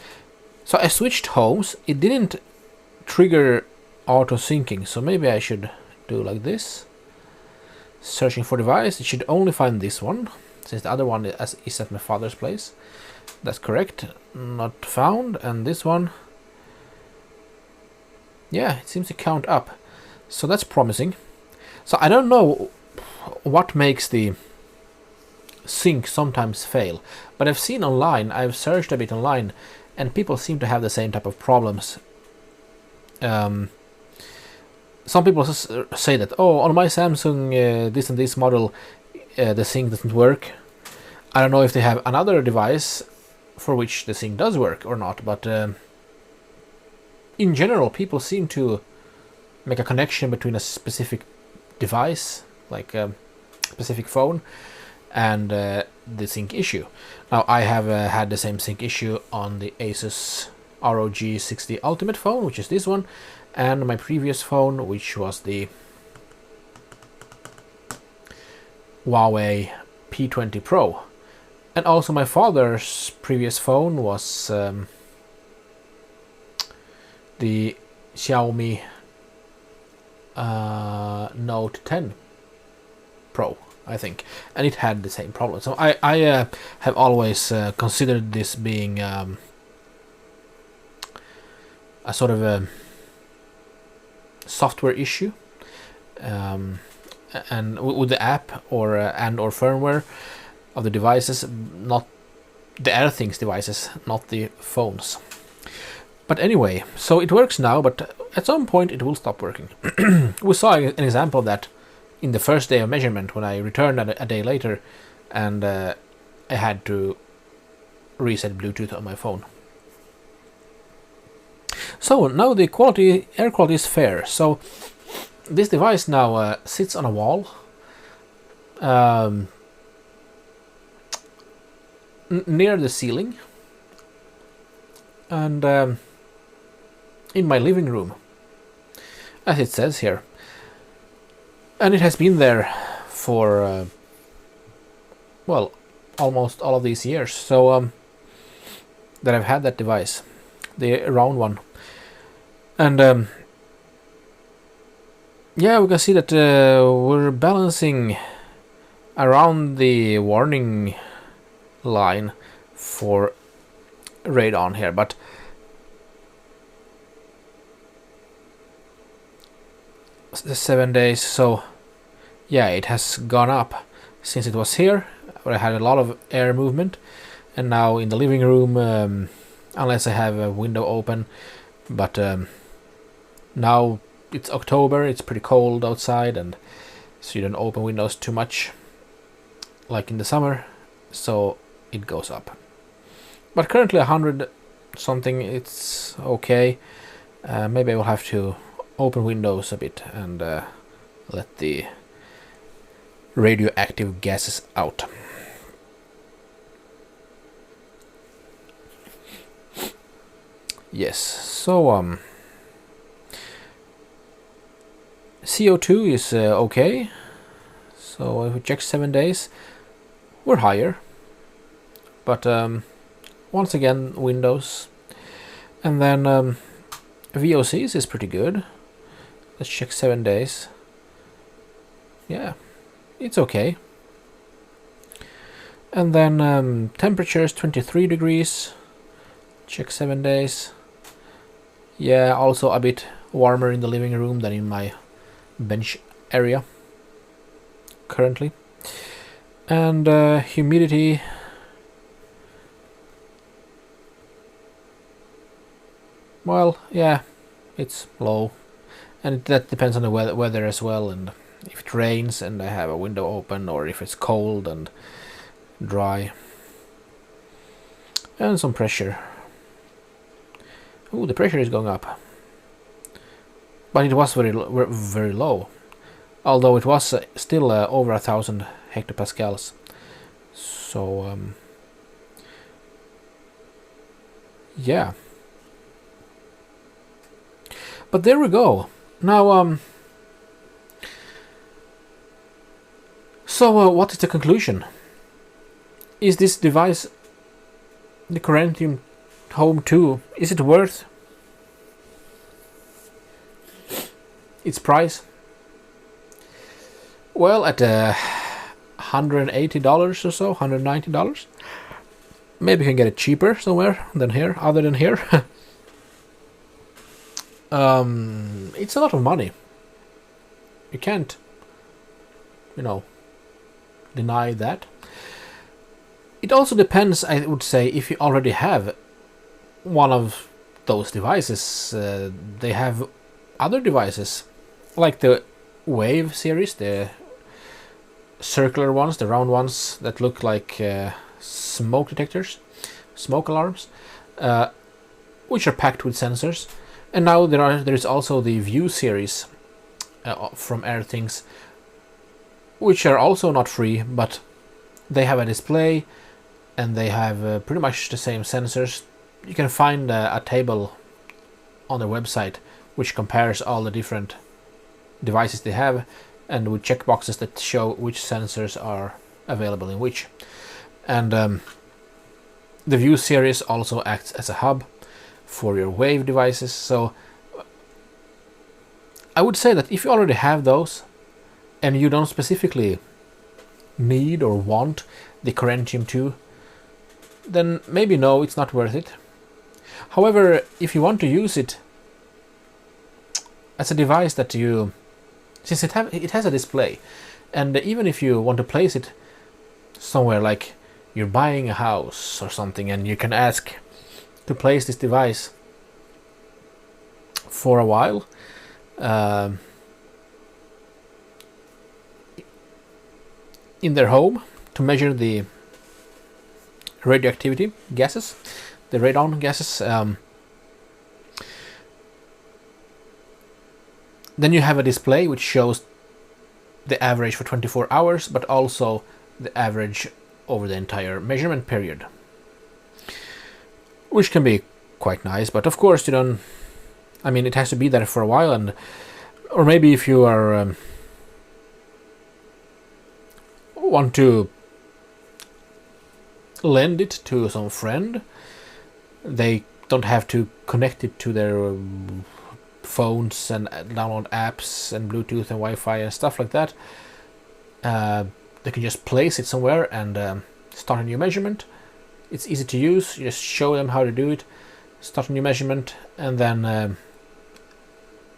so I switched homes. It didn't trigger auto syncing, so maybe I should do like this. Searching for device, it should only find this one, since the other one is at my father's place. That's correct. Not found. And this one, yeah, it seems to count up. So that's promising. So I don't know what makes the sync sometimes fail, but I've seen online, I've searched a bit online, and people seem to have the same type of problems. Some people say that, oh, on my Samsung this and this model the sync doesn't work. I don't know if they have another device for which the sync does work or not, but in general people seem to make a connection between a specific device, like a specific phone, and the sync issue. Now I have had the same sync issue on the Asus ROG 60 Ultimate phone, which is this one, and my previous phone, which was the Huawei P20 Pro. And also my father's previous phone was the Xiaomi Note 10 Pro, I think, and it had the same problem. So I have always considered this being a sort of a software issue, and with the app or or firmware of the devices, not the AirThings devices, not the phones. But anyway, so it works now, but at some point it will stop working. We saw an example of that in the first day of measurement when I returned a day later, and I had to reset Bluetooth on my phone. So now the air quality is fair. So this device now sits on a wall, near the ceiling, and in my living room, as it says here, and it has been there for well, almost all of these years. So that I've had that device, the round one, and yeah, we can see that we're balancing around the warning line for radon here, but the 7 days, so yeah, it has gone up since it was here, where I had a lot of air movement, and now in the living room, unless I have a window open, but now it's October, it's pretty cold outside, and so you don't open windows too much like in the summer, so it goes up. But currently 100 something, it's okay. Maybe I will have to open windows a bit and let the radioactive gases out. Yes, so CO2 is okay. So if we check 7 days, we're higher. But once again, Windows. And then VOCs is pretty good. Let's check 7 days. Yeah, it's okay. And then temperatures 23 degrees. Check 7 days. Yeah, also a bit warmer in the living room than in my bench area currently. And humidity, well, yeah, it's low, and that depends on the weather as well, and if it rains and I have a window open, or if it's cold and dry. And some pressure. Ooh, the pressure is going up, but it was very low, although it was still over 1,000 hectopascals. So yeah, but there we go. Now so what is the conclusion? Is this device, the Corentium Home 2, is it worth its price? Well, at $180 or so, $190, Maybe you can get it cheaper somewhere than here, other than here. It's a lot of money. You can't, deny that. It also depends, I would say, if you already have one of those devices. They have other devices, like the Wave series, the circular ones, the round ones that look like smoke detectors, smoke alarms, which are packed with sensors. And now there is also the View series from AirThings, which are also not free, but they have a display and they have pretty much the same sensors. You can find a table on their website which compares all the different devices they have, and with checkboxes that show which sensors are available in which. And the View series also acts as a hub for your Wave devices. So I would say that if you already have those and you don't specifically need or want the Corentium 2, then maybe no, it's not worth it. However, if you want to use it as a device that you, since it has a display, and even if you want to place it somewhere, like you're buying a house or something, and you can ask to place this device for a while, in their home to measure the radioactivity gases, the radon gases, then you have a display which shows the average for 24 hours, but also the average over the entire measurement period, which can be quite nice. But of course, you don't, I mean, it has to be there for a while, and or maybe if you are want to lend it to some friend, they don't have to connect it to their phones and download apps and Bluetooth and Wi-Fi and stuff like that. They can just place it somewhere and start a new measurement. It's easy to use. You just show them how to do it, start a new measurement, and then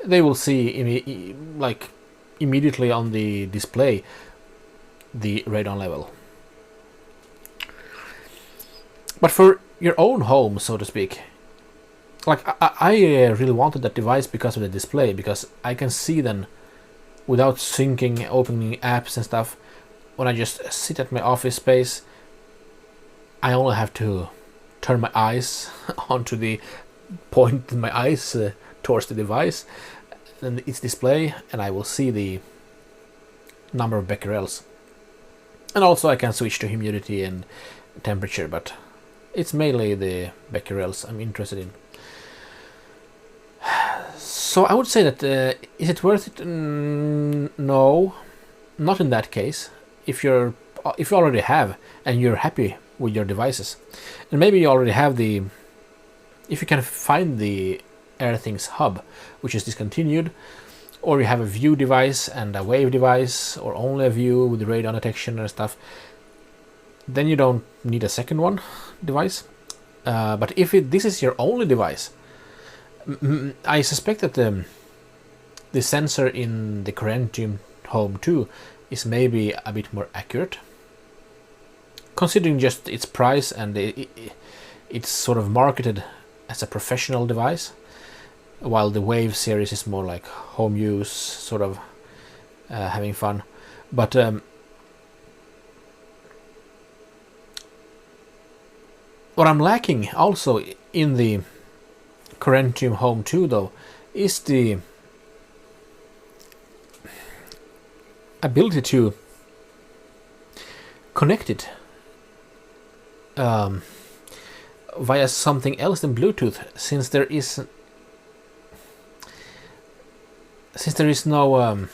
they will see immediately on the display the radon level. But for your own home, so to speak, like I really wanted that device because of the display, because I can see then without syncing, opening apps and stuff. When I just sit at my office space, I only have to turn my eyes onto the point my eyes towards the device and its display, and I will see the number of becquerels. And also I can switch to humidity and temperature, but it's mainly the becquerels I'm interested in. So I would say that is it worth it? No, not in that case. If you already have and you're happy with your devices, and maybe you already have if you can find the AirThings hub, which is discontinued, or you have a View device and a Wave device, or only a View with the radon detection and stuff, then you don't need a second one device. But if this is your only device, I suspect that the sensor in the Corentium Home 2 is maybe a bit more accurate, considering just its price, and it's sort of marketed as a professional device, while the Wave series is more like home use, sort of having fun. But what I'm lacking also in the Corentium Home 2 though is the ability to connect it via something else than Bluetooth, since there is no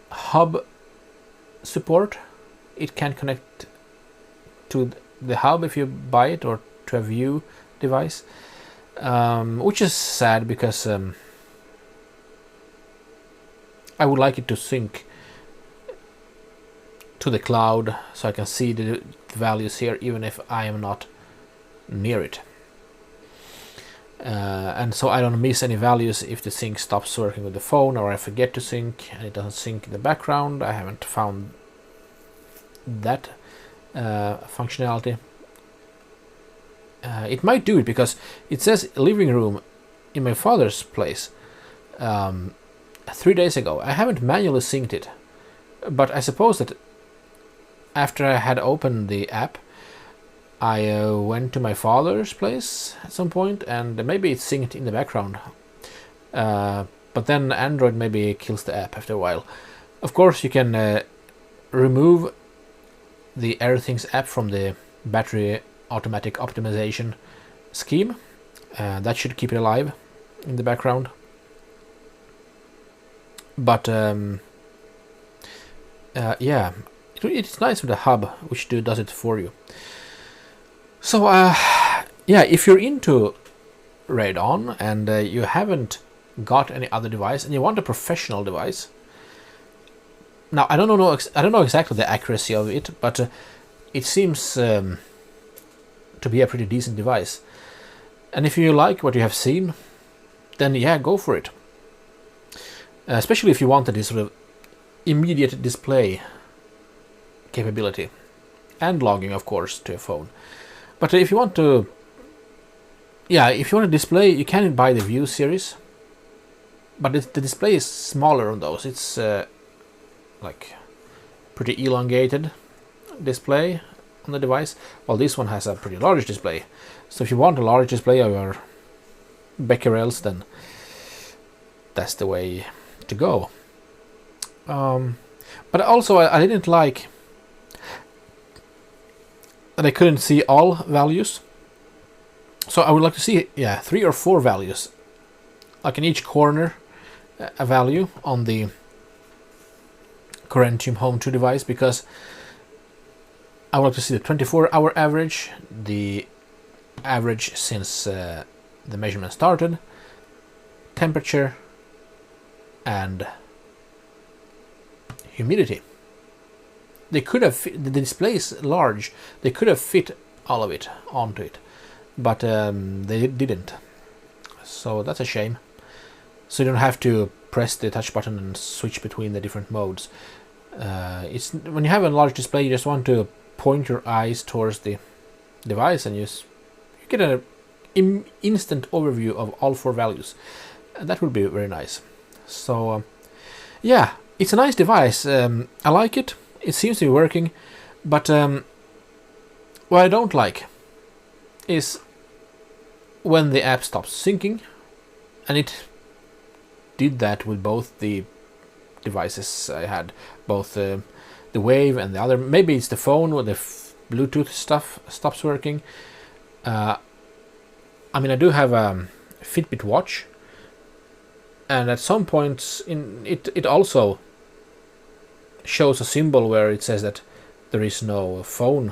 hub support. It can't connect to the hub if you buy it, or to a View device, which is sad, because I would like it to sync to the cloud, so I can see the values here even if I am not near it. And so I don't miss any values if the sync stops working with the phone, or I forget to sync and it doesn't sync in the background. I haven't found that functionality. It might do it because it says living room in my father's place 3 days ago. I haven't manually synced it, but I suppose that after I had opened the app, I went to my father's place at some point, and maybe it's synced in the background. But then Android maybe kills the app after a while. Of course, you can remove the AirThings app from the battery automatic optimization scheme. That should keep it alive in the background. But yeah, it's nice with the hub, which does it for you. So yeah, if you're into Radon and you haven't got any other device and you want a professional device, now I don't know exactly the accuracy of it, but it seems to be a pretty decent device. And if you like what you have seen, then yeah, go for it. Especially if you wanted this sort of immediate display capability and logging, of course, to your phone. But if you want to, yeah, if you want to display, you can buy the View series, but the display is smaller on those. It's like pretty elongated display on the device, while this one has a pretty large display. So if you want a large display of your becquerels, then that's the way to go. But also I didn't like that I couldn't see all values. So I would like to see 3 or 4 values, like in each corner a value on the Corentium Home 2 device, because I would like to see the 24-hour average, the average since the measurement started, temperature, and humidity. They could have the display is large. They could have fit all of it onto it, but they didn't. So that's a shame. So you don't have to press the touch button and switch between the different modes. It's when you have a large display, you just want to point your eyes towards the device, and you get an instant overview of all 4 values. And that would be very nice. So yeah, it's a nice device. I like it. It seems to be working, but what I don't like is when the app stops syncing, and it did that with both the devices I had, both the Wave and the other. Maybe it's the phone where the Bluetooth stuff stops working. I mean, I do have a Fitbit watch, and at some points in it also shows a symbol where it says that there is no phone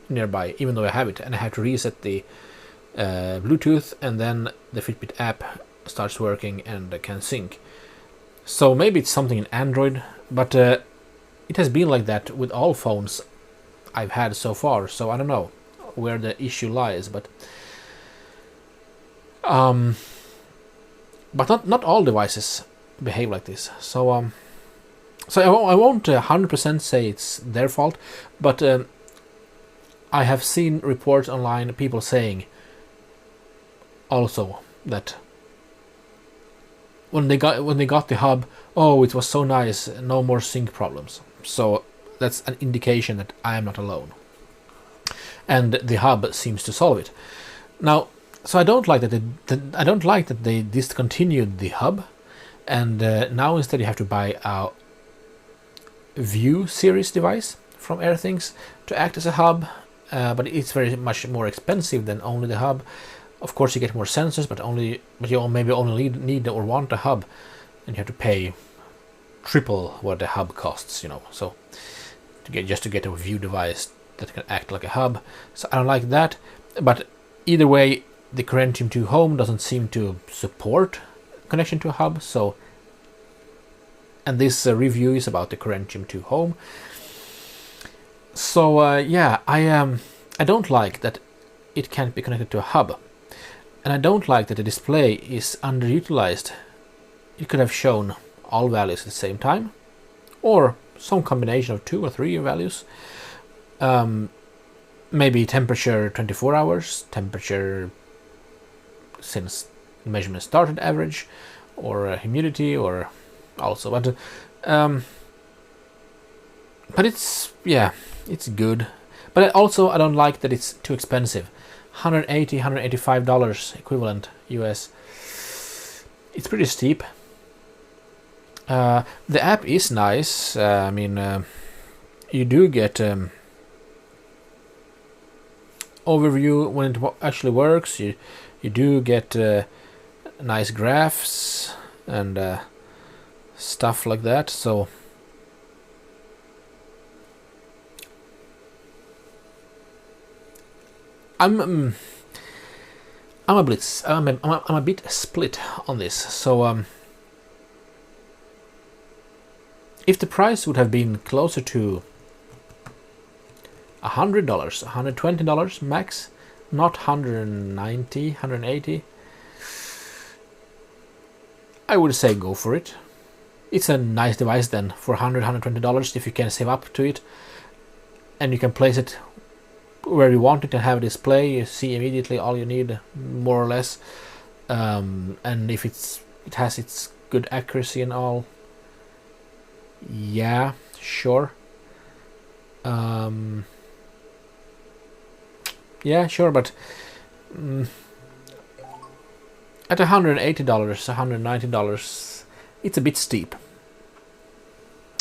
nearby, even though I have it, and I have to reset the Bluetooth, and then the Fitbit app starts working and can sync. So maybe it's something in Android, but it has been like that with all phones I've had so far, so I don't know where the issue lies, but not all devices behave like this. So I won't 100% say it's their fault, but I have seen reports online, people saying also that when they got the hub, oh, it was so nice, no more sync problems. So that's an indication that I am not alone, and the hub seems to solve it. Now, so I don't like that they discontinued the hub, and now instead you have to buy a View series device from AirThings to act as a hub, but it's very much more expensive than only the hub. Of course, you get more sensors, but you maybe only need or want a hub, and you have to pay triple what the hub costs. So to get a View device that can act like a hub. So I don't like that. But either way, the Corentium 2 Home doesn't seem to support connection to a hub. So, and this review is about the Corentium 2 Home. So yeah, I don't like that it can't be connected to a hub, and I don't like that the display is underutilized. It could have shown all values at the same time, or some combination of 2 or 3 values. Maybe temperature 24 hours, temperature since the measurement started average, or humidity, or also, but it's, yeah, it's good. But also I don't like that it's too expensive. $185 equivalent US. It's pretty steep. The app is nice. I mean, you do get overview when it actually works. You do get nice graphs and stuff like that. So I'm a bit split on this. So if the price would have been closer to $100, $120 max, not 190, 180, I would say go for it. It's a nice device then for $100, $120 if you can save up to it, and you can place it where you want it and have a display. You see immediately all you need, more or less, and if it has its good accuracy and all, yeah, sure. Yeah, sure, but at $180, $190, it's a bit steep,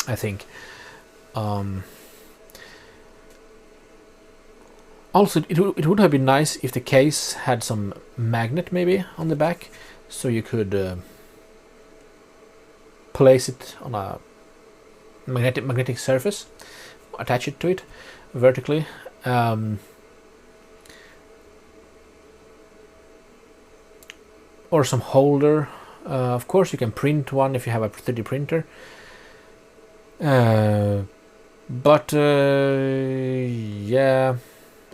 I think. Also, it would have been nice if the case had some magnet maybe on the back, so you could place it on a magnetic surface, attach it to it vertically. Or some holder. Of course you can print one if you have a 3D printer. But yeah,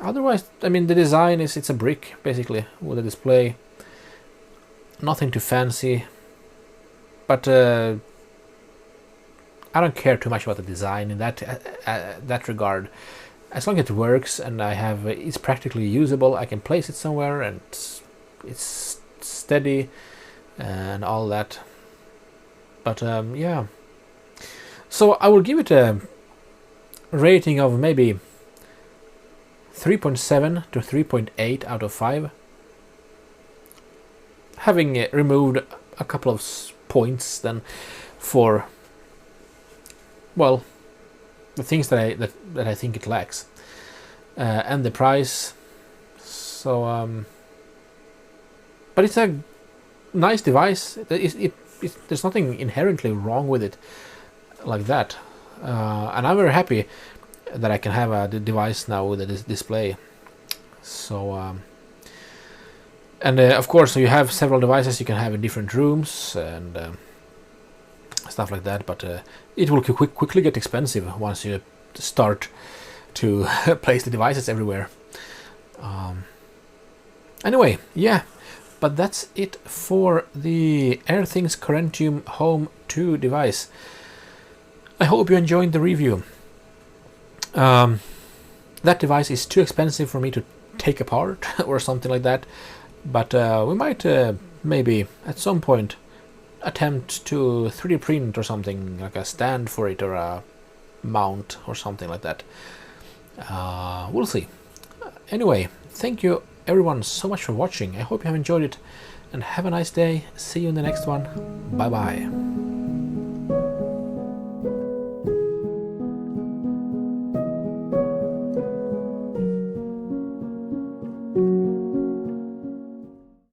otherwise, I mean, the design is, it's a brick basically with a display. Nothing too fancy. But I don't care too much about the design in that regard. As long as it works and it's practically usable, I can place it somewhere and it's steady and all that. But yeah, so I will give it a rating of maybe 3.7 to 3.8 out of 5, having removed a couple of points then for, well, the things that I think it lacks, and the price. So but it's a nice device. There's nothing inherently wrong with it like that, and I'm very happy that I can have a device now with a display. So and of course, so you have several devices you can have in different rooms and stuff like that, but it will quickly get expensive once you start to place the devices everywhere. Anyway, yeah, but that's it for the AirThings Corentium Home 2 device. I hope you enjoyed the review. That device is too expensive for me to take apart or something like that, but we might maybe at some point attempt to 3D print or something, like a stand for it or a mount or something like that. We'll see. Anyway, thank you everyone so much for watching. I hope you have enjoyed it and have a nice day. See you in the next one. Bye bye.